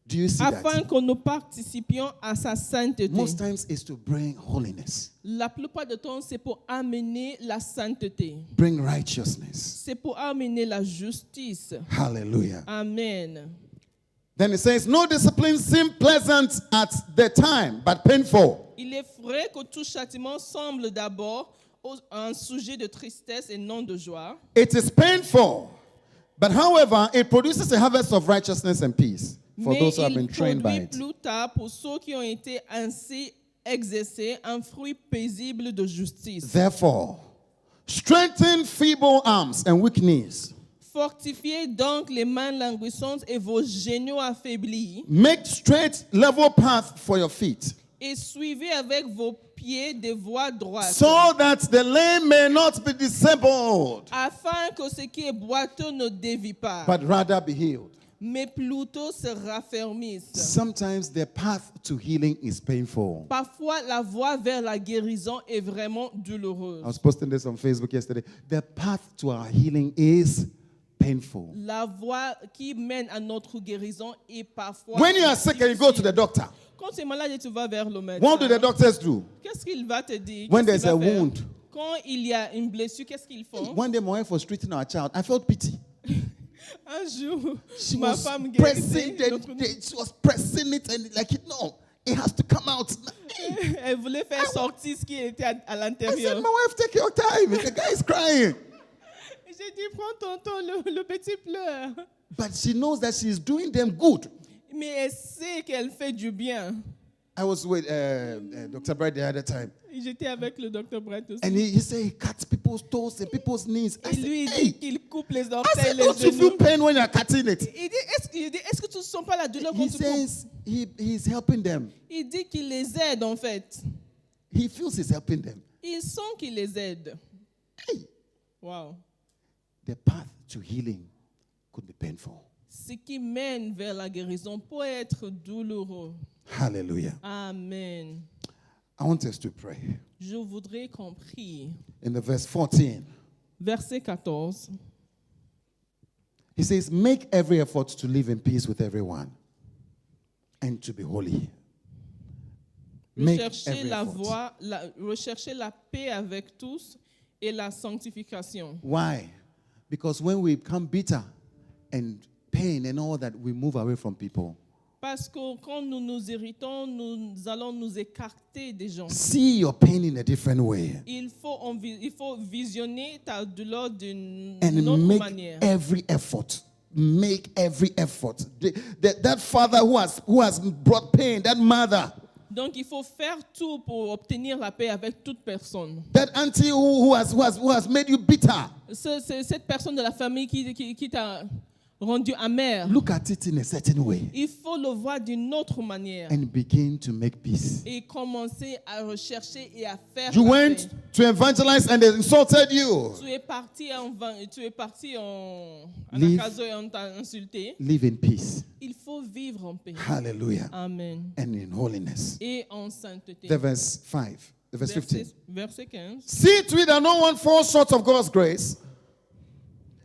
Speaker 1: Do you see
Speaker 2: Afin
Speaker 1: that?
Speaker 2: que nous participions à sa sainteté.
Speaker 1: Most times it's to bring holiness,
Speaker 2: La plupart du temps, c'est pour amener la sainteté.
Speaker 1: bring righteousness.
Speaker 2: C'est pour amener la justice.
Speaker 1: Hallelujah.
Speaker 2: Amen.
Speaker 1: Then it says, no discipline seemed pleasant at the time, but painful.
Speaker 2: Il est vrai que tout châtiment semble d'abord un sujet de tristesse et non de joie.
Speaker 1: It is painful, but however, it produces a harvest of righteousness and peace for
Speaker 2: Mais
Speaker 1: those who have been
Speaker 2: il
Speaker 1: trained by
Speaker 2: produit
Speaker 1: it.
Speaker 2: plus tard, pour ceux qui ont été ainsi exercés, un fruit paisible de justice.
Speaker 1: Therefore, strengthen feeble arms and weak knees.
Speaker 2: Fortifiez donc les mains languissantes et vos genoux affaiblis,
Speaker 1: Make straight, level path for your feet,
Speaker 2: et suivez avec vos pieds des voies droites,
Speaker 1: so that the lame may not be disabled,
Speaker 2: afin que ce qui est boiteux ne dévie pas,
Speaker 1: but rather be healed.
Speaker 2: mais plutôt se raffermisse.
Speaker 1: Sometimes the path to healing is painful.
Speaker 2: Parfois, la voie vers la guérison est vraiment
Speaker 1: I
Speaker 2: douloureuse.
Speaker 1: was posting this on Facebook yesterday. The path to our healing is painful.
Speaker 2: La voie qui mène à notre guérison est parfois...
Speaker 1: When you are sick and you go to the doctor,
Speaker 2: Quand tu es malade et tu vas vers le médecin,
Speaker 1: what do the doctors do?
Speaker 2: qu'est-ce qu'il va te dire?
Speaker 1: When
Speaker 2: Qu'est-ce
Speaker 1: there's
Speaker 2: qu'il va
Speaker 1: a
Speaker 2: faire?
Speaker 1: wound.
Speaker 2: Quand il y a une blessure, qu'est-ce qu'ils font?
Speaker 1: One day, my wife was treating our child. I felt pity.
Speaker 2: Un jour,
Speaker 1: She
Speaker 2: ma
Speaker 1: was
Speaker 2: femme
Speaker 1: pressing,
Speaker 2: guérissait.
Speaker 1: she was pressing it, and like, no, it has to come out.
Speaker 2: Elle voulait faire sortir ce qui était à
Speaker 1: I said,
Speaker 2: l'intérieur.
Speaker 1: my wife, take your time. The guy is crying.
Speaker 2: J'ai dit, prends ton temps, le petit pleure.
Speaker 1: But she knows that she's doing them good.
Speaker 2: Mais elle sait qu'elle fait du bien.
Speaker 1: I was with Dr. Bright the other time,
Speaker 2: J'étais avec le docteur Brett aussi.
Speaker 1: and he said he cuts people's toes and people's knees. I
Speaker 2: Et lui, il
Speaker 1: said,
Speaker 2: dit
Speaker 1: hey,
Speaker 2: qu'il coupe les
Speaker 1: I
Speaker 2: orteils,
Speaker 1: said,
Speaker 2: les
Speaker 1: don't you
Speaker 2: genoux.
Speaker 1: feel pain when you're cutting it?
Speaker 2: Il dit, est-ce que tu ne sens pas la douleur
Speaker 1: He
Speaker 2: quand tu coupes?
Speaker 1: says he's helping them.
Speaker 2: Il dit qu'il les aide en fait.
Speaker 1: He feels he's helping them.
Speaker 2: Il sent qu'il les aide.
Speaker 1: Hey,
Speaker 2: Wow.
Speaker 1: the path to healing could be painful.
Speaker 2: Ce qui mène vers la guérison peut être douloureux.
Speaker 1: Hallelujah.
Speaker 2: Amen.
Speaker 1: I want us to pray.
Speaker 2: Je voudrais qu'on prie.
Speaker 1: In the verse 14,
Speaker 2: Verset 14.
Speaker 1: he says, make every effort to live in peace with everyone and to be holy. Make
Speaker 2: Recherchez
Speaker 1: every effort.
Speaker 2: recherchez la paix avec tous et la sanctification.
Speaker 1: Why? Because when we become bitter and pain and all that, we move away from people.
Speaker 2: Parce que quand nous nous irritons, nous allons nous écarter des gens.
Speaker 1: See your pain in a different way.
Speaker 2: Il faut visionner ta douleur d'une
Speaker 1: And
Speaker 2: autre
Speaker 1: make
Speaker 2: manière.
Speaker 1: every effort. Make every effort. That father who has brought pain, that mother,
Speaker 2: Donc, il faut faire tout pour obtenir la paix avec toute personne.
Speaker 1: that auntie who has made you bitter.
Speaker 2: C'est cette personne de la famille qui t'a rendu amer.
Speaker 1: Look at it in a certain way
Speaker 2: Il faut le voir d'une autre manière
Speaker 1: and begin to make peace.
Speaker 2: et commencer à rechercher et à faire
Speaker 1: You
Speaker 2: la
Speaker 1: went
Speaker 2: paix.
Speaker 1: to evangelize and they insulted you.
Speaker 2: Tu es parti en
Speaker 1: Live.
Speaker 2: occasion et on t'a insulté.
Speaker 1: Live in peace.
Speaker 2: Il faut vivre en paix.
Speaker 1: Hallelujah.
Speaker 2: Amen.
Speaker 1: And in holiness.
Speaker 2: Et en sainteté.
Speaker 1: The verse 5, the verse 15.
Speaker 2: Verset 15.
Speaker 1: See to it that no one falls short of God's grace,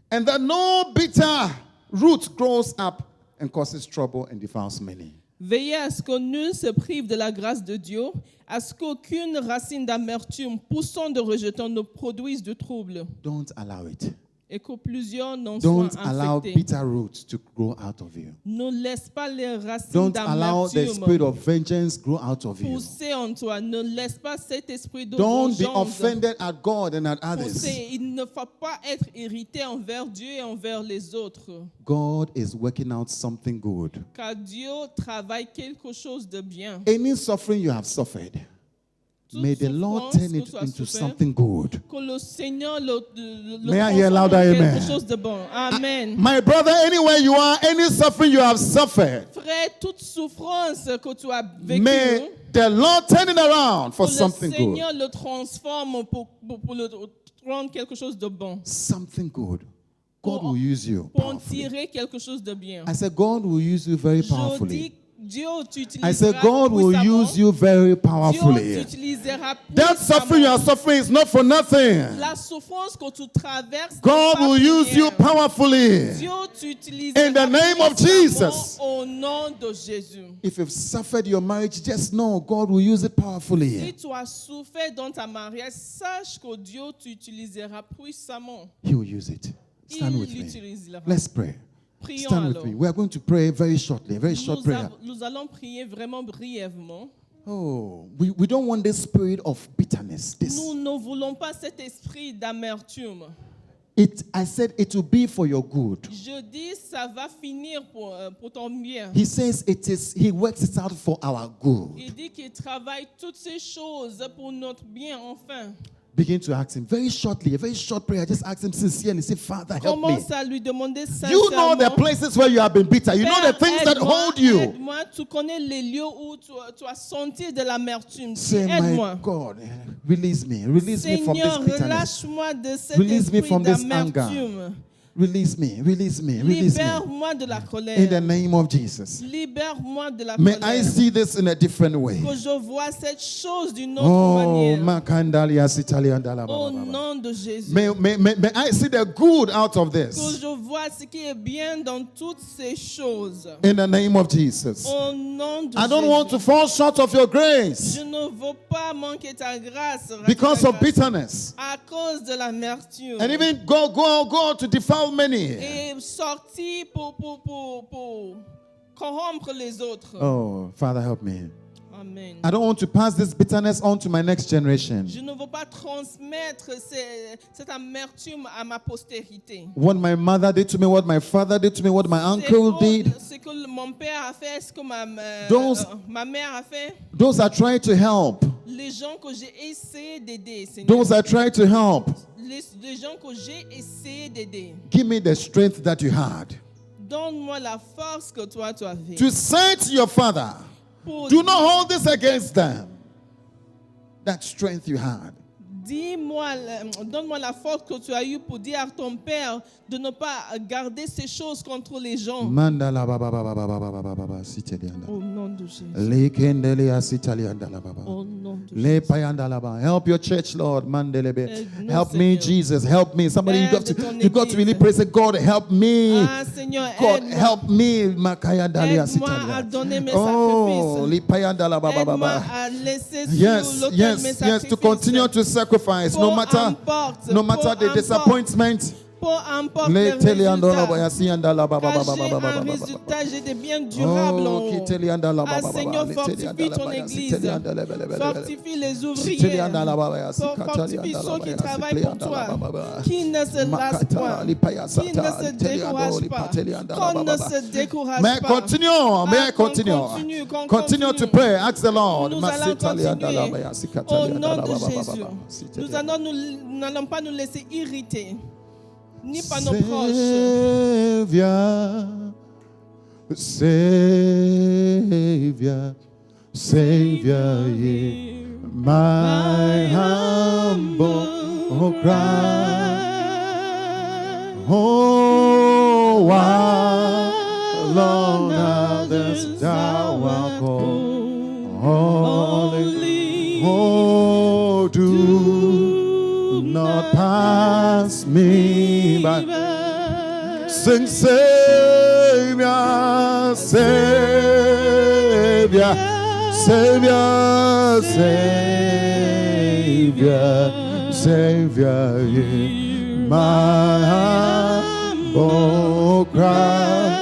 Speaker 1: and that no bitter root grows up and causes trouble and defiles many.
Speaker 2: Veillez à ce que nul se prive de la grâce de Dieu, à ce qu'aucune racine d'amertume poussant de rejetant ne produise de trouble,
Speaker 1: Don't allow it.
Speaker 2: et que plusieurs n'en
Speaker 1: Don't
Speaker 2: soient
Speaker 1: allow
Speaker 2: infectés.
Speaker 1: bitter roots to grow out of you.
Speaker 2: Ne laisse pas les racines
Speaker 1: Don't allow the spirit
Speaker 2: d'amertume
Speaker 1: of vengeance grow out of you.
Speaker 2: pousser en toi. Ne laisse pas cet esprit de
Speaker 1: Don't be
Speaker 2: vengeance
Speaker 1: offended at God and at others.
Speaker 2: pousser. Il ne faut pas être irrité envers Dieu et envers les autres,
Speaker 1: God is working out something good.
Speaker 2: car Dieu travaille quelque chose de bien.
Speaker 1: Any suffering you have suffered,
Speaker 2: Toute
Speaker 1: may the Lord
Speaker 2: souffrance
Speaker 1: turn
Speaker 2: que
Speaker 1: it
Speaker 2: tu as
Speaker 1: into
Speaker 2: souffert,
Speaker 1: something good.
Speaker 2: que le Seigneur le
Speaker 1: May I hear
Speaker 2: transforme
Speaker 1: louder,
Speaker 2: en
Speaker 1: amen?
Speaker 2: quelque chose de bon. Amen.
Speaker 1: My brother, anywhere you are, any suffering you have suffered,
Speaker 2: Frère, toute souffrance que tu as vécue,
Speaker 1: may the Lord turn it around for
Speaker 2: que le
Speaker 1: something good.
Speaker 2: Seigneur le transforme pour le rendre quelque chose de bon,
Speaker 1: Something good. God will use you
Speaker 2: pour en
Speaker 1: powerfully.
Speaker 2: tirer quelque chose de bien.
Speaker 1: I said, God will use you very
Speaker 2: Je
Speaker 1: powerfully.
Speaker 2: dis, Dieu t'utilisera
Speaker 1: I said, God will
Speaker 2: puissamment.
Speaker 1: use you very
Speaker 2: Dieu
Speaker 1: powerfully.
Speaker 2: t'utilisera
Speaker 1: That suffering you are
Speaker 2: puissamment.
Speaker 1: suffering is not for nothing.
Speaker 2: La souffrance que tu traverses, n'est
Speaker 1: God
Speaker 2: pas
Speaker 1: will
Speaker 2: pour
Speaker 1: use you
Speaker 2: rien.
Speaker 1: powerfully.
Speaker 2: Dieu t'utilisera
Speaker 1: In the name of
Speaker 2: puissamment
Speaker 1: Jesus.
Speaker 2: au nom de Jésus.
Speaker 1: If you've suffered your marriage, just know God will use it
Speaker 2: Si
Speaker 1: powerfully.
Speaker 2: tu as souffert dans ta mariage, sache que Dieu t'utilisera puissamment.
Speaker 1: He will use it. Stand
Speaker 2: Il
Speaker 1: with me.
Speaker 2: l'utilisera.
Speaker 1: Let's pray.
Speaker 2: Prions
Speaker 1: Stand with
Speaker 2: alors.
Speaker 1: me. We are going to pray very shortly, a very short prayer.
Speaker 2: Nous allons prier vraiment brièvement.
Speaker 1: Oh, we don't want this spirit of bitterness.
Speaker 2: Nous ne voulons pas cet esprit d'amertume.
Speaker 1: I said it will be for your good.
Speaker 2: Je dis, ça va finir pour ton bien.
Speaker 1: He says he works it out for our good.
Speaker 2: Il dit qu'il travaille toutes ces choses pour notre bien, enfin.
Speaker 1: Begin to ask him very shortly, a very short prayer. Just ask him sincerely. Say, Father, help me.
Speaker 2: Commence à lui demander
Speaker 1: You know the
Speaker 2: sincèrement.
Speaker 1: places where you have been bitter. You know the
Speaker 2: Père,
Speaker 1: things that
Speaker 2: aide-moi,
Speaker 1: hold you.
Speaker 2: aide-moi. Tu connais les lieux où tu as senti de l'amertume.
Speaker 1: Say, my
Speaker 2: Aide-moi.
Speaker 1: God, release me. Release me from this
Speaker 2: Seigneur,
Speaker 1: bitterness.
Speaker 2: relâche-moi de cet
Speaker 1: Release me
Speaker 2: esprit
Speaker 1: from this anger.
Speaker 2: d'amertume.
Speaker 1: Release me. Release me. Release me.
Speaker 2: Libère-moi de la
Speaker 1: In the
Speaker 2: colère.
Speaker 1: name of Jesus.
Speaker 2: Libère-moi de la
Speaker 1: May I
Speaker 2: colère.
Speaker 1: see this in a different way.
Speaker 2: Que je vois cette chose d'une autre
Speaker 1: Oh,
Speaker 2: manière.
Speaker 1: Makandalia Sitaliandala
Speaker 2: Au
Speaker 1: Baba.
Speaker 2: nom de Jésus.
Speaker 1: May I see the good out of
Speaker 2: Que
Speaker 1: this.
Speaker 2: je vois ce qui est bien dans toutes ces choses.
Speaker 1: In the name of Jesus.
Speaker 2: Au nom de
Speaker 1: I don't
Speaker 2: Jésus.
Speaker 1: want to fall short of your grace
Speaker 2: Je ne veux pas manquer ta grâce. rater
Speaker 1: because
Speaker 2: ta
Speaker 1: of
Speaker 2: grâce.
Speaker 1: bitterness.
Speaker 2: À cause de l'amertume.
Speaker 1: And even go to defile many.
Speaker 2: Et sorti pour corrompre les autres.
Speaker 1: Oh, Father, help me.
Speaker 2: Amen.
Speaker 1: I don't want to pass this bitterness on to my next generation.
Speaker 2: Je ne veux pas transmettre cette amertume à ma postérité.
Speaker 1: What my mother did to me, what my father did to me, what my uncle did.
Speaker 2: Ce que mon père a fait, ce que
Speaker 1: Those-
Speaker 2: ma mère a fait.
Speaker 1: Those I try to help.
Speaker 2: Les gens que j'ai essayé d'aider, Seigneur.
Speaker 1: Those I try to help.
Speaker 2: Les gens que j'ai essayé d'aider.
Speaker 1: Give me the strength that you had.
Speaker 2: Donne-moi la force que toi tu avais.
Speaker 1: To say to your father,
Speaker 2: Pour
Speaker 1: do not hold this against them. That strength you had.
Speaker 2: Donne-moi la force que tu as eue pour dire à ton père de ne pas garder ces choses contre les gens.
Speaker 1: Mandala baba baba baba baba baba sitelianda.
Speaker 2: Au nom de Jésus.
Speaker 1: Lekendelia sitelianda la baba.
Speaker 2: Au nom de
Speaker 1: Le
Speaker 2: Jésus.
Speaker 1: payanda la baba. Help your church, Lord. Mandelebe.
Speaker 2: Aide-nous,
Speaker 1: Help me,
Speaker 2: Seigneur.
Speaker 1: Jesus. Help me. Somebody, you got
Speaker 2: Aide ton
Speaker 1: to really
Speaker 2: église.
Speaker 1: pray. Say, God, help me.
Speaker 2: Ah, Seigneur,
Speaker 1: God,
Speaker 2: aide-moi.
Speaker 1: help me. Makaya dalia
Speaker 2: Aide-moi à
Speaker 1: sitalia.
Speaker 2: donner mes
Speaker 1: Oh,
Speaker 2: sacrifices.
Speaker 1: lipayanda la baba
Speaker 2: Aide-moi
Speaker 1: baba.
Speaker 2: à laisser sur
Speaker 1: Yes,
Speaker 2: l'autel mes
Speaker 1: yes,
Speaker 2: sacrifices.
Speaker 1: yes. To continue to sacrifice, no
Speaker 2: Peu
Speaker 1: matter
Speaker 2: importe,
Speaker 1: the
Speaker 2: peu importe.
Speaker 1: disappointment.
Speaker 2: Peu importe le
Speaker 1: Le teliandala
Speaker 2: résultat.
Speaker 1: baya siandala baba
Speaker 2: Car
Speaker 1: baba
Speaker 2: j'ai
Speaker 1: baba
Speaker 2: un
Speaker 1: baba.
Speaker 2: résultat, j'ai des biens durables en
Speaker 1: Oh,
Speaker 2: haut.
Speaker 1: qui teliandala
Speaker 2: Ah,
Speaker 1: baba
Speaker 2: Seigneur,
Speaker 1: baba.
Speaker 2: fortifie ton église. Fortifie les ouvriers. Fortifie ceux qui travaillent pour toi. Qui ne se lassent pas. Qui ne se découragent pas. Qu'on ne se décourage
Speaker 1: Mais
Speaker 2: pas.
Speaker 1: continuons, mais
Speaker 2: Ah, qu'on
Speaker 1: continuons.
Speaker 2: continue, qu'on
Speaker 1: Continue to
Speaker 2: continue.
Speaker 1: pray. Ask the Lord.
Speaker 2: Nous allons continuer. Au nom de Jésus. Nous n'allons pas nous laisser irriter. Ni par nos proches.
Speaker 1: Savior, Savior, yeah. My humble cry. Oh, why alone others thou art called. Holy, oh, do not pass me by. Sing, Savior, Savior, Savior, Savior, Savior, yeah. My humble cry.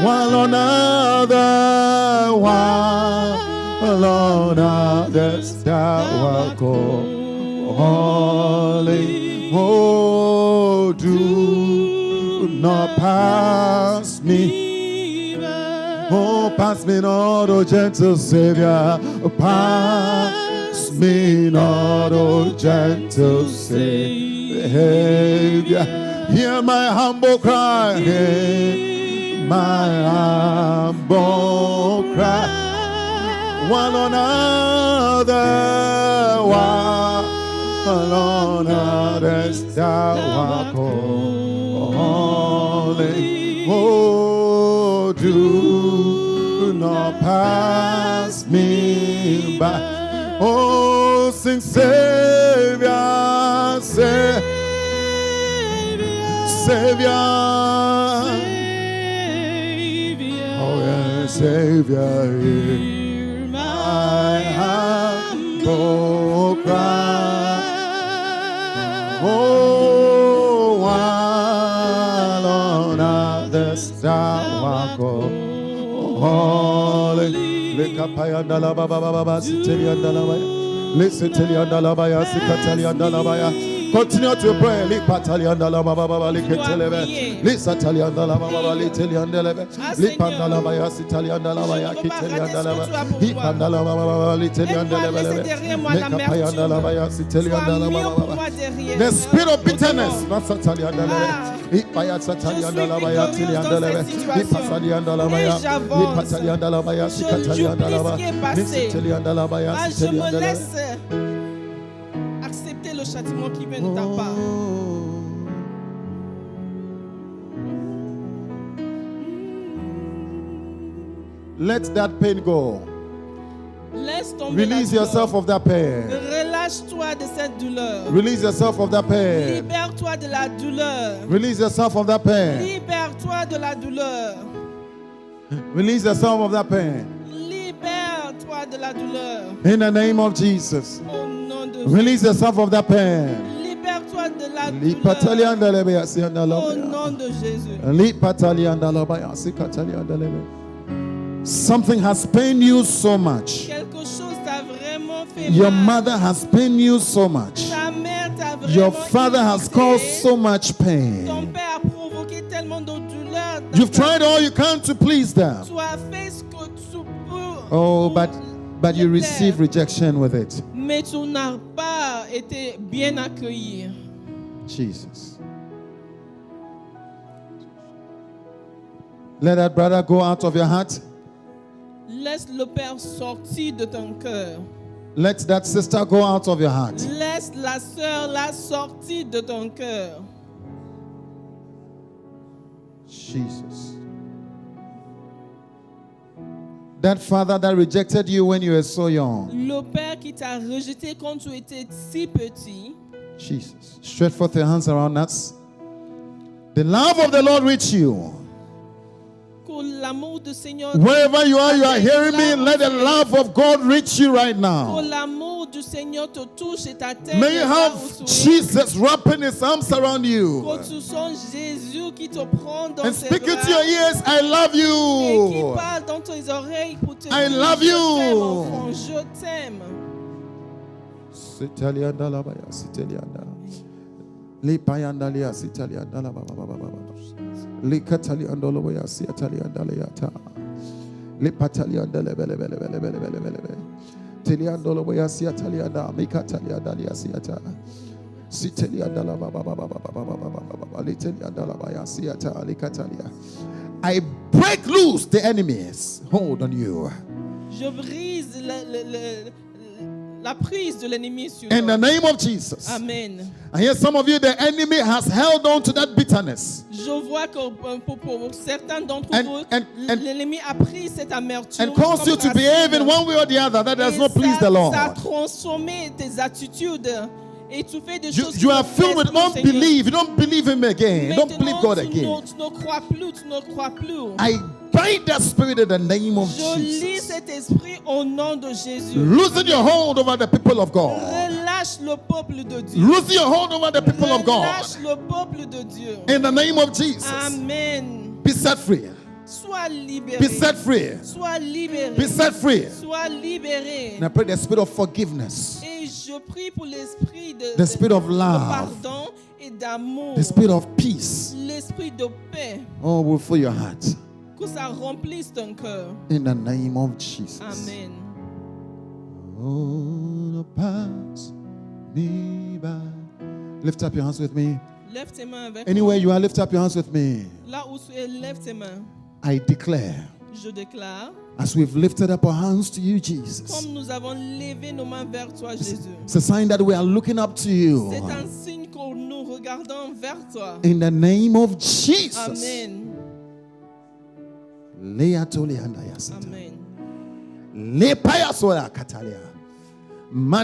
Speaker 1: While on others thou art called. Holy, oh, do not pass me. Oh, pass me not, oh gentle Savior. Pass me not, oh gentle Savior. Hear my humble cry. Hear my humble cry. One on others thou art called. Holy, oh, do not pass me by. Oh, sing Savior, Savior. Oh, yeah, Savior, hear my humble cry. Oh, while on others thou art called. Holy. Lekapayandala baba baba siteliandala baya. Lisiteliandala baya sikateliandala baya. Continue to pray. Lipataliandala baba baba liketelebe. Lisataliandala baba baba liteliandelebe. Lipandala baya sitaliandala baya kiteliandala baya. Lipandala baba baba liteliandelebe. Lekapayandala baya siteliandala baba baba. The spirit of bitterness. Nasataliandala. Ipaya sataliandala baya tiliandelebe. Lipasaliandala baya. Lipataliandala baya sikataliandala baya. Lisiteliandala baya siteliandelebe.
Speaker 2: Accepter le châtiment qui vient de ta part.
Speaker 1: Let that pain go.
Speaker 2: Laisse tomber
Speaker 1: Release
Speaker 2: la
Speaker 1: yourself
Speaker 2: douleur.
Speaker 1: of that pain.
Speaker 2: Relâche-toi de cette douleur.
Speaker 1: Release yourself of that pain.
Speaker 2: Libère-toi de la douleur.
Speaker 1: Release yourself of that pain.
Speaker 2: Libère-toi de la douleur.
Speaker 1: Release yourself of that pain.
Speaker 2: Libère-toi de la douleur.
Speaker 1: In the name of Jesus.
Speaker 2: Au nom de
Speaker 1: Release yourself of that pain.
Speaker 2: Libère-toi de la douleur.
Speaker 1: Lipataliandalebe
Speaker 2: Au
Speaker 1: yasiandalaba.
Speaker 2: nom de Jésus.
Speaker 1: Lipataliandalaba yasikataliandalebe. Something has pained you so much.
Speaker 2: Quelque chose t'a vraiment fait
Speaker 1: Your
Speaker 2: mal.
Speaker 1: mother has pained you so much.
Speaker 2: Ta mère t'a vraiment
Speaker 1: Your father has
Speaker 2: irrité.
Speaker 1: caused so much
Speaker 2: Ton
Speaker 1: pain.
Speaker 2: père a provoqué tellement de douleur.
Speaker 1: You've tried all you can to please them.
Speaker 2: Tu as fait ce que tu peux.
Speaker 1: Oh,
Speaker 2: pour
Speaker 1: but you
Speaker 2: les
Speaker 1: receive
Speaker 2: plaire.
Speaker 1: rejection with it.
Speaker 2: Mais tu n'as pas été bien accueilli.
Speaker 1: Jesus. Let that brother go out of your heart.
Speaker 2: Laisse le père sortir de ton cœur.
Speaker 1: Let that sister go out of your heart.
Speaker 2: Laisse la sœur la sortir de ton cœur.
Speaker 1: Jesus. That father that rejected you when you were so young.
Speaker 2: Le père qui t'a rejeté quand tu étais si petit.
Speaker 1: Jesus. Stretch forth your hands around us. The love of the Lord reach you.
Speaker 2: Que l'amour du Seigneur.
Speaker 1: Wherever you are hearing me. Let the love of God reach you right
Speaker 2: Que
Speaker 1: now.
Speaker 2: l'amour du du Seigneur te touche et t'atteigne.
Speaker 1: May you have Jesus wrapping his arms around you.
Speaker 2: Que tu sens Jésus qui te prend dans
Speaker 1: And
Speaker 2: ses
Speaker 1: speak
Speaker 2: bras.
Speaker 1: into your ears, I love
Speaker 2: Et qui
Speaker 1: you.
Speaker 2: parle dans tes oreilles pour te
Speaker 1: I
Speaker 2: dire,
Speaker 1: love
Speaker 2: je
Speaker 1: you.
Speaker 2: t'aime, enfant, je t'aime.
Speaker 1: Sitalianda la baya, sitalianda. Li payanda lia, sitalianda la baba baba baba. Li katalianda lo baya, sitalianda la yata. Li patalianda le bele bele bele bele bele bele bele. Telianda lo baya, sitalianda, mi katalianda lia, sitata. Sitalianda la baba baba baba baba baba baba. Li telianda la baya, sitata, li katalia. I break loose the enemies. Hold on you.
Speaker 2: Je brise la prise de l'ennemi sur
Speaker 1: In
Speaker 2: nous.
Speaker 1: the name of Jesus.
Speaker 2: Amen.
Speaker 1: I hear some of you, the enemy has held on to that bitterness
Speaker 2: Je vois que pour certains d'entre
Speaker 1: And-
Speaker 2: vous,
Speaker 1: and-
Speaker 2: l'ennemi a pris cette amertume
Speaker 1: and caused you
Speaker 2: comme
Speaker 1: to behave in
Speaker 2: racine.
Speaker 1: one way or the other that does
Speaker 2: Et
Speaker 1: not please
Speaker 2: ça,
Speaker 1: the Lord.
Speaker 2: ça a transformé tes attitudes et tu fais des choses qui
Speaker 1: You are
Speaker 2: ne
Speaker 1: filled with
Speaker 2: plaisent plus au Seigneur.
Speaker 1: unbelief. You don't believe him again. You don't believe
Speaker 2: Maintenant,
Speaker 1: God
Speaker 2: tu
Speaker 1: again.
Speaker 2: ne crois plus, tu ne crois plus.
Speaker 1: I bind that spirit in the name of
Speaker 2: Je lis
Speaker 1: Jesus.
Speaker 2: cet esprit au nom de Jésus.
Speaker 1: Loosen your hold over the people of God.
Speaker 2: Relâche le peuple de Dieu.
Speaker 1: Loosen your hold over the people of God.
Speaker 2: Relâche le peuple de Dieu.
Speaker 1: In the name of Jesus.
Speaker 2: Amen.
Speaker 1: Be set free.
Speaker 2: Sois libéré.
Speaker 1: Be set free.
Speaker 2: Sois libéré.
Speaker 1: Be set free.
Speaker 2: Sois libéré.
Speaker 1: And I pray the spirit of forgiveness,
Speaker 2: Et je prie pour l'esprit
Speaker 1: the spirit of
Speaker 2: de
Speaker 1: love,
Speaker 2: pardon et d'amour.
Speaker 1: the spirit of peace.
Speaker 2: L'esprit de paix.
Speaker 1: Oh, will fill your heart.
Speaker 2: Que ça remplisse ton cœur.
Speaker 1: In the name of Jesus.
Speaker 2: Amen.
Speaker 1: Oh, pass me by. Lift up your hands with me.
Speaker 2: Lève tes mains avec
Speaker 1: Anywhere
Speaker 2: moi.
Speaker 1: you are, lift up your hands with me.
Speaker 2: Là où tu es, lève tes mains.
Speaker 1: I declare,
Speaker 2: Je déclare,
Speaker 1: as we've lifted up our hands to you, Jesus,
Speaker 2: comme nous avons levé nos mains vers toi, Jésus,
Speaker 1: it's a sign that we are looking up to you.
Speaker 2: c'est un signe que nous regardons vers toi.
Speaker 1: In the name of Jesus.
Speaker 2: Amen. Amen. Amen.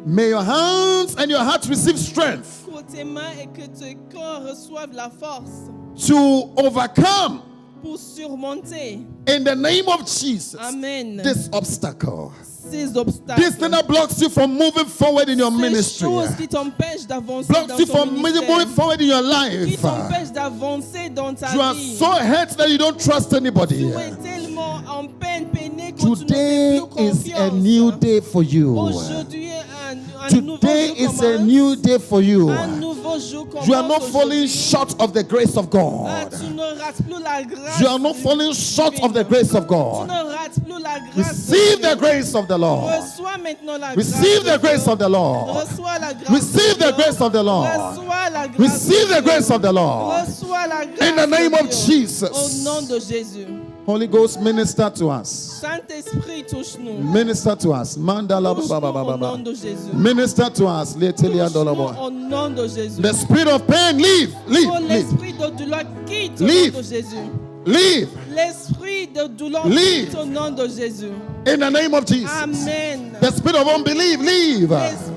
Speaker 1: May your hands and your heart receive strength
Speaker 2: Que tes mains et que tes corps reçoivent la force
Speaker 1: to overcome,
Speaker 2: pour surmonter.
Speaker 1: in the name of Jesus,
Speaker 2: Amen.
Speaker 1: this obstacle.
Speaker 2: Ces obstacles.
Speaker 1: This thing that blocks you from moving forward in your
Speaker 2: Ces
Speaker 1: ministry,
Speaker 2: choses qui t'empêchent d'avancer
Speaker 1: blocks
Speaker 2: dans
Speaker 1: you
Speaker 2: ton
Speaker 1: from moving
Speaker 2: ministère.
Speaker 1: forward in your
Speaker 2: Qui
Speaker 1: life.
Speaker 2: t'empêchent d'avancer dans ta
Speaker 1: You are
Speaker 2: vie.
Speaker 1: so hurt that you don't trust anybody.
Speaker 2: Tu es tellement en peine, peiné que tu ne
Speaker 1: Today
Speaker 2: fais plus
Speaker 1: is a
Speaker 2: confiance.
Speaker 1: new day for you.
Speaker 2: Aujourd'hui est un nouveau
Speaker 1: Today
Speaker 2: jour
Speaker 1: is a
Speaker 2: commence.
Speaker 1: new day for you.
Speaker 2: Un nouveau jour commence.
Speaker 1: You are not falling
Speaker 2: aujourd'hui.
Speaker 1: short of the grace of
Speaker 2: Ah,
Speaker 1: God.
Speaker 2: tu ne rates plus la grâce.
Speaker 1: You are not falling short of the grace of
Speaker 2: Tu
Speaker 1: God.
Speaker 2: ne rates plus la grâce.
Speaker 1: Receive
Speaker 2: de
Speaker 1: the
Speaker 2: Dieu.
Speaker 1: grace of the Lord.
Speaker 2: Reçois maintenant la
Speaker 1: Receive
Speaker 2: grâce.
Speaker 1: the grace of the Lord.
Speaker 2: Reçois la grâce.
Speaker 1: Receive
Speaker 2: de
Speaker 1: the
Speaker 2: Dieu.
Speaker 1: grace of the Lord.
Speaker 2: Reçois la grâce.
Speaker 1: Receive
Speaker 2: de
Speaker 1: the
Speaker 2: Dieu.
Speaker 1: grace of the Lord.
Speaker 2: Reçois la grâce.
Speaker 1: In the name
Speaker 2: de
Speaker 1: of
Speaker 2: Dieu.
Speaker 1: Jesus.
Speaker 2: Au nom de Jésus.
Speaker 1: Holy Ghost, minister to us.
Speaker 2: Saint-Esprit, touche-nous.
Speaker 1: Minister to us. Mandala
Speaker 2: Touche-nous
Speaker 1: ba ba ba ba
Speaker 2: au nom
Speaker 1: ba.
Speaker 2: de Jésus.
Speaker 1: Minister to us. Letelia
Speaker 2: Touche-nous
Speaker 1: dolabo.
Speaker 2: au nom de Jésus.
Speaker 1: The spirit of pain, leave, leave,
Speaker 2: Oh,
Speaker 1: leave,
Speaker 2: l'esprit de douleur quitte au
Speaker 1: Leave.
Speaker 2: nom de Jésus.
Speaker 1: leave.
Speaker 2: L'esprit de douleur
Speaker 1: Leave.
Speaker 2: quitte au nom de Jésus.
Speaker 1: In the name of Jesus.
Speaker 2: Amen.
Speaker 1: The spirit of unbelief, leave.
Speaker 2: L'esprit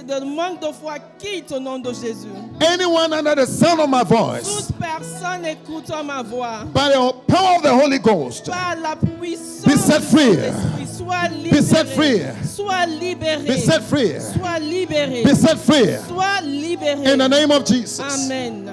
Speaker 2: de manque de foi quitte au nom de Jésus.
Speaker 1: Anyone under the sound of my voice,
Speaker 2: Toute personne écoutant ma voix,
Speaker 1: by the power of the Holy Ghost,
Speaker 2: par la puissance
Speaker 1: Be set free.
Speaker 2: de l'Esprit, sois
Speaker 1: Be set
Speaker 2: libéré.
Speaker 1: free.
Speaker 2: Sois libéré.
Speaker 1: be set free.
Speaker 2: Sois libéré.
Speaker 1: Be set free.
Speaker 2: Sois libéré.
Speaker 1: In the name of Jesus.
Speaker 2: Amen.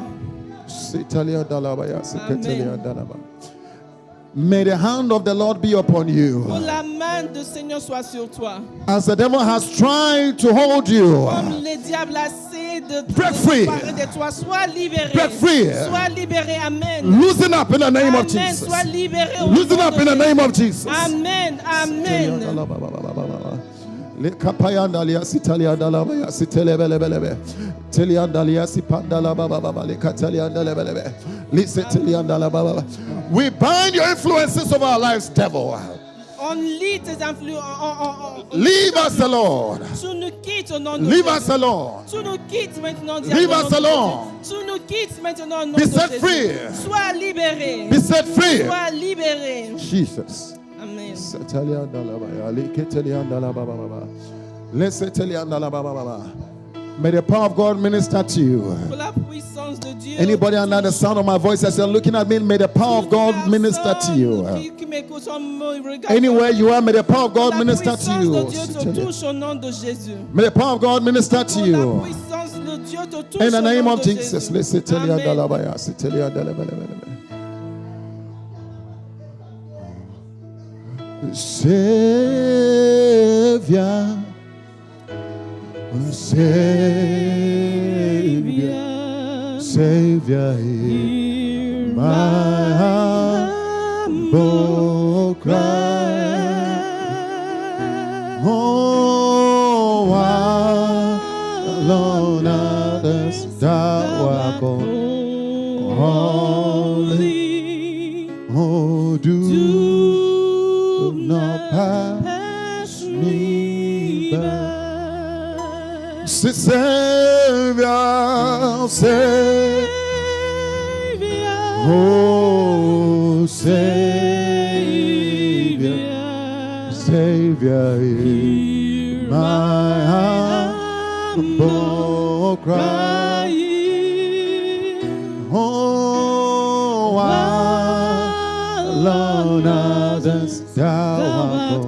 Speaker 1: May the hand of the Lord be upon
Speaker 2: Que
Speaker 1: you.
Speaker 2: la main du Seigneur soit sur toi.
Speaker 1: As the devil has tried to hold you,
Speaker 2: Comme le diable a essayé de te
Speaker 1: Break free.
Speaker 2: séparer de toi, sois libéré.
Speaker 1: Break free.
Speaker 2: Sois libéré. Amen.
Speaker 1: loosen up in the name of
Speaker 2: Amen.
Speaker 1: Jesus.
Speaker 2: Sois libéré. au
Speaker 1: Loosen
Speaker 2: nom
Speaker 1: up
Speaker 2: de
Speaker 1: in the
Speaker 2: Jésus.
Speaker 1: name of Jesus.
Speaker 2: Amen. Amen.
Speaker 1: Lekapayandalia sitaliandalabaya sitelebelebelebe. Teliandalia sipandalabababa lekataliandalebelebe. Liseteliandalababa. We bind your influences over our lives, devil.
Speaker 2: On lit tes influences.
Speaker 1: Leave us alone.
Speaker 2: Tu nous quittes au nom de
Speaker 1: Leave
Speaker 2: Jésus.
Speaker 1: us alone.
Speaker 2: Tu nous quittes maintenant.
Speaker 1: Leave
Speaker 2: au nom
Speaker 1: us
Speaker 2: de
Speaker 1: alone.
Speaker 2: Jésus. Tu nous quittes maintenant au nom
Speaker 1: Be
Speaker 2: de
Speaker 1: set
Speaker 2: Jésus.
Speaker 1: free.
Speaker 2: Sois libéré.
Speaker 1: Be set free.
Speaker 2: Sois libéré.
Speaker 1: Jesus.
Speaker 2: Amen.
Speaker 1: Seteliandalabaya, leketeliandalabababa. Leseteliandalabababa. May the power of God minister to you.
Speaker 2: Pour la puissance de Dieu.
Speaker 1: Anybody under the sound of my voice as you're looking at me, may the power of God minister to you.
Speaker 2: Qui m'écoutes, en me regardant,
Speaker 1: Anywhere you are, may the power of God
Speaker 2: la
Speaker 1: minister to
Speaker 2: puissance
Speaker 1: you.
Speaker 2: de Dieu te touche au nom de Jésus.
Speaker 1: May the power of God minister to
Speaker 2: La
Speaker 1: you.
Speaker 2: puissance de Dieu te touche
Speaker 1: In
Speaker 2: au
Speaker 1: the name
Speaker 2: nom
Speaker 1: of
Speaker 2: de
Speaker 1: Jesus.
Speaker 2: Jésus.
Speaker 1: Let's tell you,
Speaker 2: Amen.
Speaker 1: Savior, Savior, Savior, hear my humble cry. Oh, why alone others thou art holy. Oh, do not pass me by. Savior, Savior, oh Savior, Savior, hear my humble cry. Oh, why alone others thou art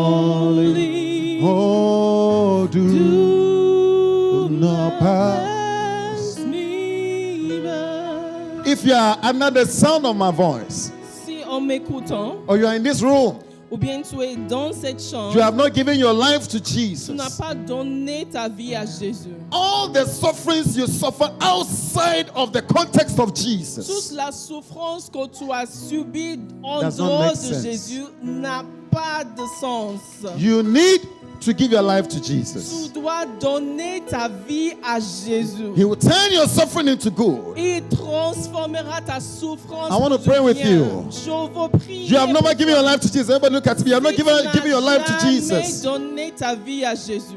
Speaker 1: holy. Oh, do not pass
Speaker 2: me by.
Speaker 1: If you are under the sound of my voice,
Speaker 2: Si en m'écoutant,
Speaker 1: or you are in this room,
Speaker 2: ou bien tu es dans cette chambre,
Speaker 1: you have not given your life to
Speaker 2: tu n'as
Speaker 1: Jesus.
Speaker 2: pas donné ta vie à Jésus.
Speaker 1: All the sufferings you suffer outside of the context of
Speaker 2: Toute
Speaker 1: Jesus
Speaker 2: la souffrance que tu as subie en
Speaker 1: Does not
Speaker 2: dehors
Speaker 1: make
Speaker 2: de
Speaker 1: sense.
Speaker 2: Jésus n'a pas de sens.
Speaker 1: you need to give your life to
Speaker 2: Tu
Speaker 1: Jesus.
Speaker 2: dois donner ta vie à Jésus.
Speaker 1: He will turn your suffering into good.
Speaker 2: Il transformera ta souffrance
Speaker 1: I want to
Speaker 2: en
Speaker 1: pray with
Speaker 2: bien.
Speaker 1: you.
Speaker 2: Je veux prier.
Speaker 1: You have never
Speaker 2: pour
Speaker 1: given
Speaker 2: toi.
Speaker 1: your life to Jesus. Everybody look at me. You have not
Speaker 2: Si
Speaker 1: given
Speaker 2: tu n'as
Speaker 1: your life to
Speaker 2: jamais
Speaker 1: Jesus.
Speaker 2: donné ta vie à Jésus.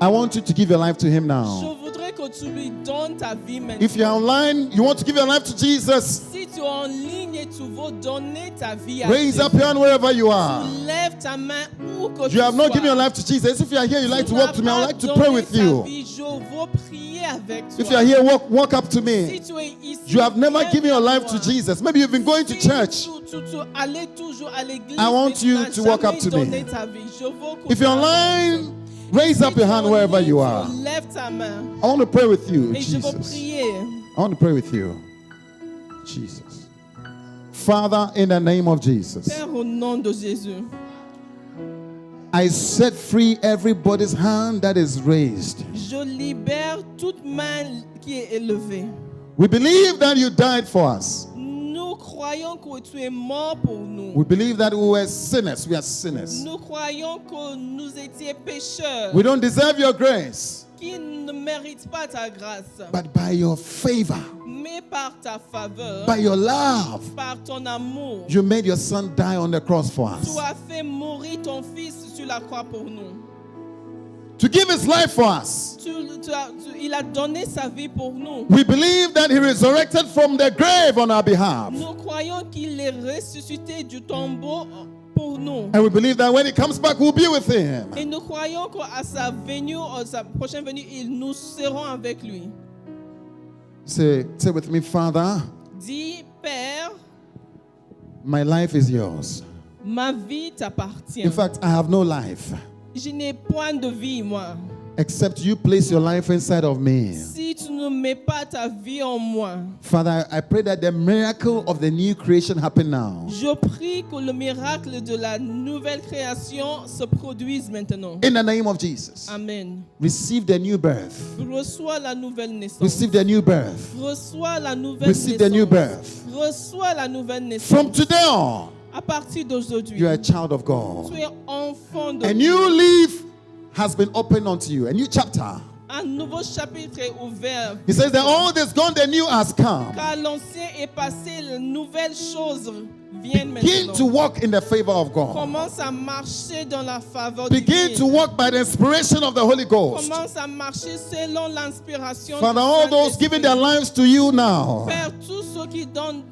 Speaker 1: I want you to give your life to Him
Speaker 2: Je
Speaker 1: now.
Speaker 2: voudrais que tu lui donnes ta vie maintenant.
Speaker 1: If you're online, you want to give your life to Jesus,
Speaker 2: Si tu es en ligne et tu veux donner ta vie à
Speaker 1: raise
Speaker 2: Jésus,
Speaker 1: up your hand wherever you are.
Speaker 2: lève ta main où que
Speaker 1: You have not given your
Speaker 2: sois.
Speaker 1: life to Jesus. If you are here, you like to
Speaker 2: Tu
Speaker 1: walk to me, I
Speaker 2: n'as
Speaker 1: would like
Speaker 2: pas
Speaker 1: to pray
Speaker 2: donné
Speaker 1: with
Speaker 2: ta
Speaker 1: you.
Speaker 2: vie, je veux prier avec toi.
Speaker 1: If you are here, walk up to
Speaker 2: Si
Speaker 1: me.
Speaker 2: tu es ici,
Speaker 1: You have never
Speaker 2: viens
Speaker 1: given your
Speaker 2: vers
Speaker 1: life to
Speaker 2: moi.
Speaker 1: Jesus. Maybe you've been going to
Speaker 2: Si
Speaker 1: church.
Speaker 2: Tu allais toujours à l'église,
Speaker 1: I want
Speaker 2: mais tu
Speaker 1: you
Speaker 2: n'as
Speaker 1: to walk up
Speaker 2: jamais
Speaker 1: to me.
Speaker 2: donné ta vie. Je veux que
Speaker 1: If you're
Speaker 2: tu
Speaker 1: online, raise
Speaker 2: Si
Speaker 1: up your
Speaker 2: tu es
Speaker 1: hand
Speaker 2: en
Speaker 1: wherever
Speaker 2: ligne,
Speaker 1: you
Speaker 2: tu
Speaker 1: are.
Speaker 2: lève ta main
Speaker 1: I want to pray with you,
Speaker 2: et je veux
Speaker 1: Jesus.
Speaker 2: prier.
Speaker 1: I want to pray with you. Jesus. Father, in the name of Jesus,
Speaker 2: Père, au nom de Jésus,
Speaker 1: I set free everybody's hand that is raised.
Speaker 2: je libère toute main qui est élevée.
Speaker 1: We believe that you died for us.
Speaker 2: Nous croyons que tu es mort pour nous.
Speaker 1: We believe that we were sinners. We are sinners.
Speaker 2: Nous croyons que nous étions pécheurs,
Speaker 1: We don't deserve your grace,
Speaker 2: qui ne méritent pas ta grâce.
Speaker 1: but by your favor,
Speaker 2: Mais par ta faveur,
Speaker 1: by your love,
Speaker 2: par ton amour,
Speaker 1: you made your son die on the cross for us.
Speaker 2: tu as fait mourir ton fils sur la croix pour nous.
Speaker 1: To give his life for us.
Speaker 2: Il a donné sa vie pour nous.
Speaker 1: We believe that he resurrected from the grave on our behalf.
Speaker 2: Nous croyons qu'il est ressuscité du tombeau pour nous.
Speaker 1: And we believe that when he comes back, we'll be with him.
Speaker 2: Et nous croyons qu'à sa venue, à sa prochaine venue, nous serons avec lui.
Speaker 1: Say with me, Father,
Speaker 2: Dis, Père,
Speaker 1: my life is yours.
Speaker 2: ma vie t'appartient.
Speaker 1: In fact, I have no life
Speaker 2: Je n'ai point de vie, moi.
Speaker 1: except you place your life inside of me.
Speaker 2: Si tu ne mets pas ta vie en moi,
Speaker 1: Father, I pray that the miracle of the new creation happen now.
Speaker 2: je prie que le miracle de la nouvelle création se produise maintenant.
Speaker 1: In the name of Jesus.
Speaker 2: Amen.
Speaker 1: Receive the new birth.
Speaker 2: Reçois la nouvelle naissance.
Speaker 1: Receive the new birth.
Speaker 2: Reçois la nouvelle
Speaker 1: Receive the new birth.
Speaker 2: Reçois la nouvelle naissance.
Speaker 1: From today on,
Speaker 2: À partir d'aujourd'hui,
Speaker 1: you are a child of God.
Speaker 2: tu es enfant de
Speaker 1: A
Speaker 2: Dieu.
Speaker 1: new leaf has been opened unto you, a new chapter.
Speaker 2: Un nouveau chapitre est ouvert.
Speaker 1: He says that all is gone, the new has come.
Speaker 2: Car l'ancien est passé, les nouvelles choses viennent
Speaker 1: Begin
Speaker 2: maintenant.
Speaker 1: to walk in the favor of God.
Speaker 2: Commence à marcher dans la faveur
Speaker 1: Begin
Speaker 2: divine.
Speaker 1: to walk by the inspiration of the Holy Ghost.
Speaker 2: Commence à marcher selon l'inspiration
Speaker 1: Father,
Speaker 2: du
Speaker 1: all those
Speaker 2: Saint-Esprit.
Speaker 1: giving their lives to you now,
Speaker 2: Père, tous ceux qui donnent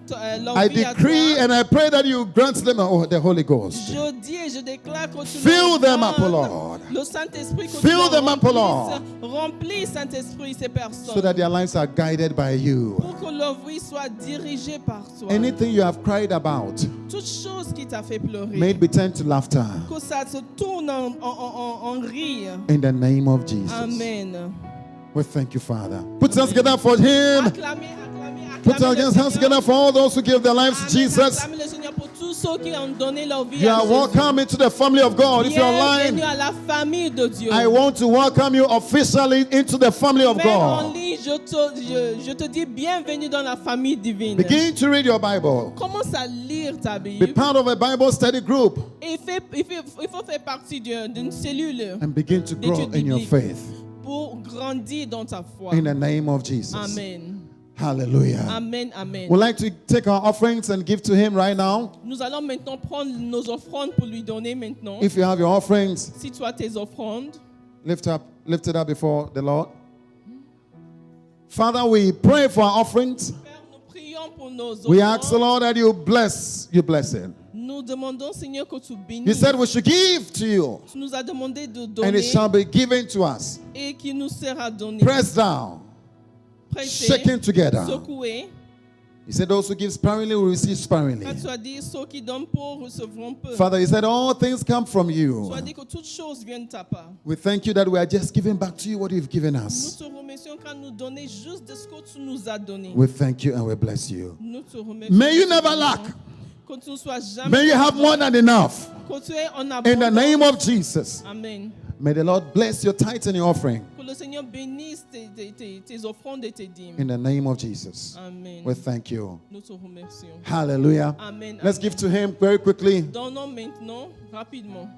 Speaker 2: leur
Speaker 1: I
Speaker 2: vie à
Speaker 1: decree
Speaker 2: toi,
Speaker 1: and I pray that you grant them the Holy Ghost.
Speaker 2: je dis et je déclare que tu
Speaker 1: Fill
Speaker 2: leur
Speaker 1: them up, O
Speaker 2: donnes
Speaker 1: Lord.
Speaker 2: le Saint-Esprit, que
Speaker 1: Fill
Speaker 2: tu leur
Speaker 1: them up, O Lord.
Speaker 2: remplis, Saint-Esprit, ces personnes,
Speaker 1: So that their lives are guided by you.
Speaker 2: pour que leur vie soit dirigée par toi.
Speaker 1: Anything you have cried about, out,
Speaker 2: toute chose qui t'a fait pleurer,
Speaker 1: may it be turned to laughter.
Speaker 2: que ça se tourne en rire.
Speaker 1: In the name of Jesus.
Speaker 2: Amen.
Speaker 1: We thank you, Father. Put your hands together for him.
Speaker 2: Acclamez,
Speaker 1: Put your hands together for all those who give their lives to Jesus.
Speaker 2: Acclamez le Seigneur pour tous ceux qui ont donné leur vie
Speaker 1: You
Speaker 2: à
Speaker 1: are
Speaker 2: Jésus.
Speaker 1: welcome into the family of God. If you're
Speaker 2: Bienvenue
Speaker 1: online,
Speaker 2: à la famille de Dieu.
Speaker 1: I want to welcome you officially into the family of
Speaker 2: Même en
Speaker 1: God.
Speaker 2: ligne, je te dis bienvenue dans la famille divine.
Speaker 1: Begin to read your Bible.
Speaker 2: Commence à lire ta
Speaker 1: Be
Speaker 2: Bible.
Speaker 1: part of a Bible study group
Speaker 2: Et il faut faire partie d'une cellule
Speaker 1: and begin to grow
Speaker 2: d'études
Speaker 1: in your
Speaker 2: bibliques
Speaker 1: faith.
Speaker 2: pour grandir dans ta foi.
Speaker 1: In the name of Jesus.
Speaker 2: Amen.
Speaker 1: Hallelujah.
Speaker 2: Amen. Amen.
Speaker 1: We'd like to take our offerings and give to him right now.
Speaker 2: Nous allons maintenant prendre nos offrandes pour lui donner maintenant.
Speaker 1: If you have your offerings,
Speaker 2: Si tu as tes offrandes,
Speaker 1: lift it up before the Lord. Father, we pray for our offerings.
Speaker 2: Père, nous prions pour nos
Speaker 1: We ask the
Speaker 2: offrandes.
Speaker 1: Lord that you bless it.
Speaker 2: Nous demandons, Seigneur, que tu
Speaker 1: You
Speaker 2: bénisses.
Speaker 1: said we should give to you,
Speaker 2: Tu nous as demandé de
Speaker 1: and
Speaker 2: donner
Speaker 1: it shall be given to us.
Speaker 2: et qui nous sera donné.
Speaker 1: Pressed down,
Speaker 2: Prêté,
Speaker 1: shaken together.
Speaker 2: secoué.
Speaker 1: He said those who give sparingly will receive sparingly.
Speaker 2: Quand tu as dit ceux qui donnent peu recevront peu.
Speaker 1: Father, he said all things come from
Speaker 2: Tu
Speaker 1: you.
Speaker 2: as dit que toutes choses viennent de ta part.
Speaker 1: We thank you that we are just giving back to you what you've given
Speaker 2: Nous
Speaker 1: us.
Speaker 2: te remercions quand nous donnons juste de ce que tu nous as donné.
Speaker 1: We thank you and we bless you.
Speaker 2: Nous te remercions.
Speaker 1: May you never lack.
Speaker 2: Que tu ne sois jamais.
Speaker 1: May you have more than enough.
Speaker 2: Que tu aies en
Speaker 1: In the
Speaker 2: abondance.
Speaker 1: name of Jesus.
Speaker 2: Amen.
Speaker 1: May the Lord bless your tithes and your offering.
Speaker 2: Que le Seigneur bénisse tes offrandes et tes dîmes.
Speaker 1: In the name of Jesus.
Speaker 2: Amen.
Speaker 1: We thank you.
Speaker 2: Nous te remercions.
Speaker 1: Hallelujah.
Speaker 2: Amen.
Speaker 1: Let's
Speaker 2: Amen.
Speaker 1: give to him very quickly.
Speaker 2: Donnons maintenant, rapidement.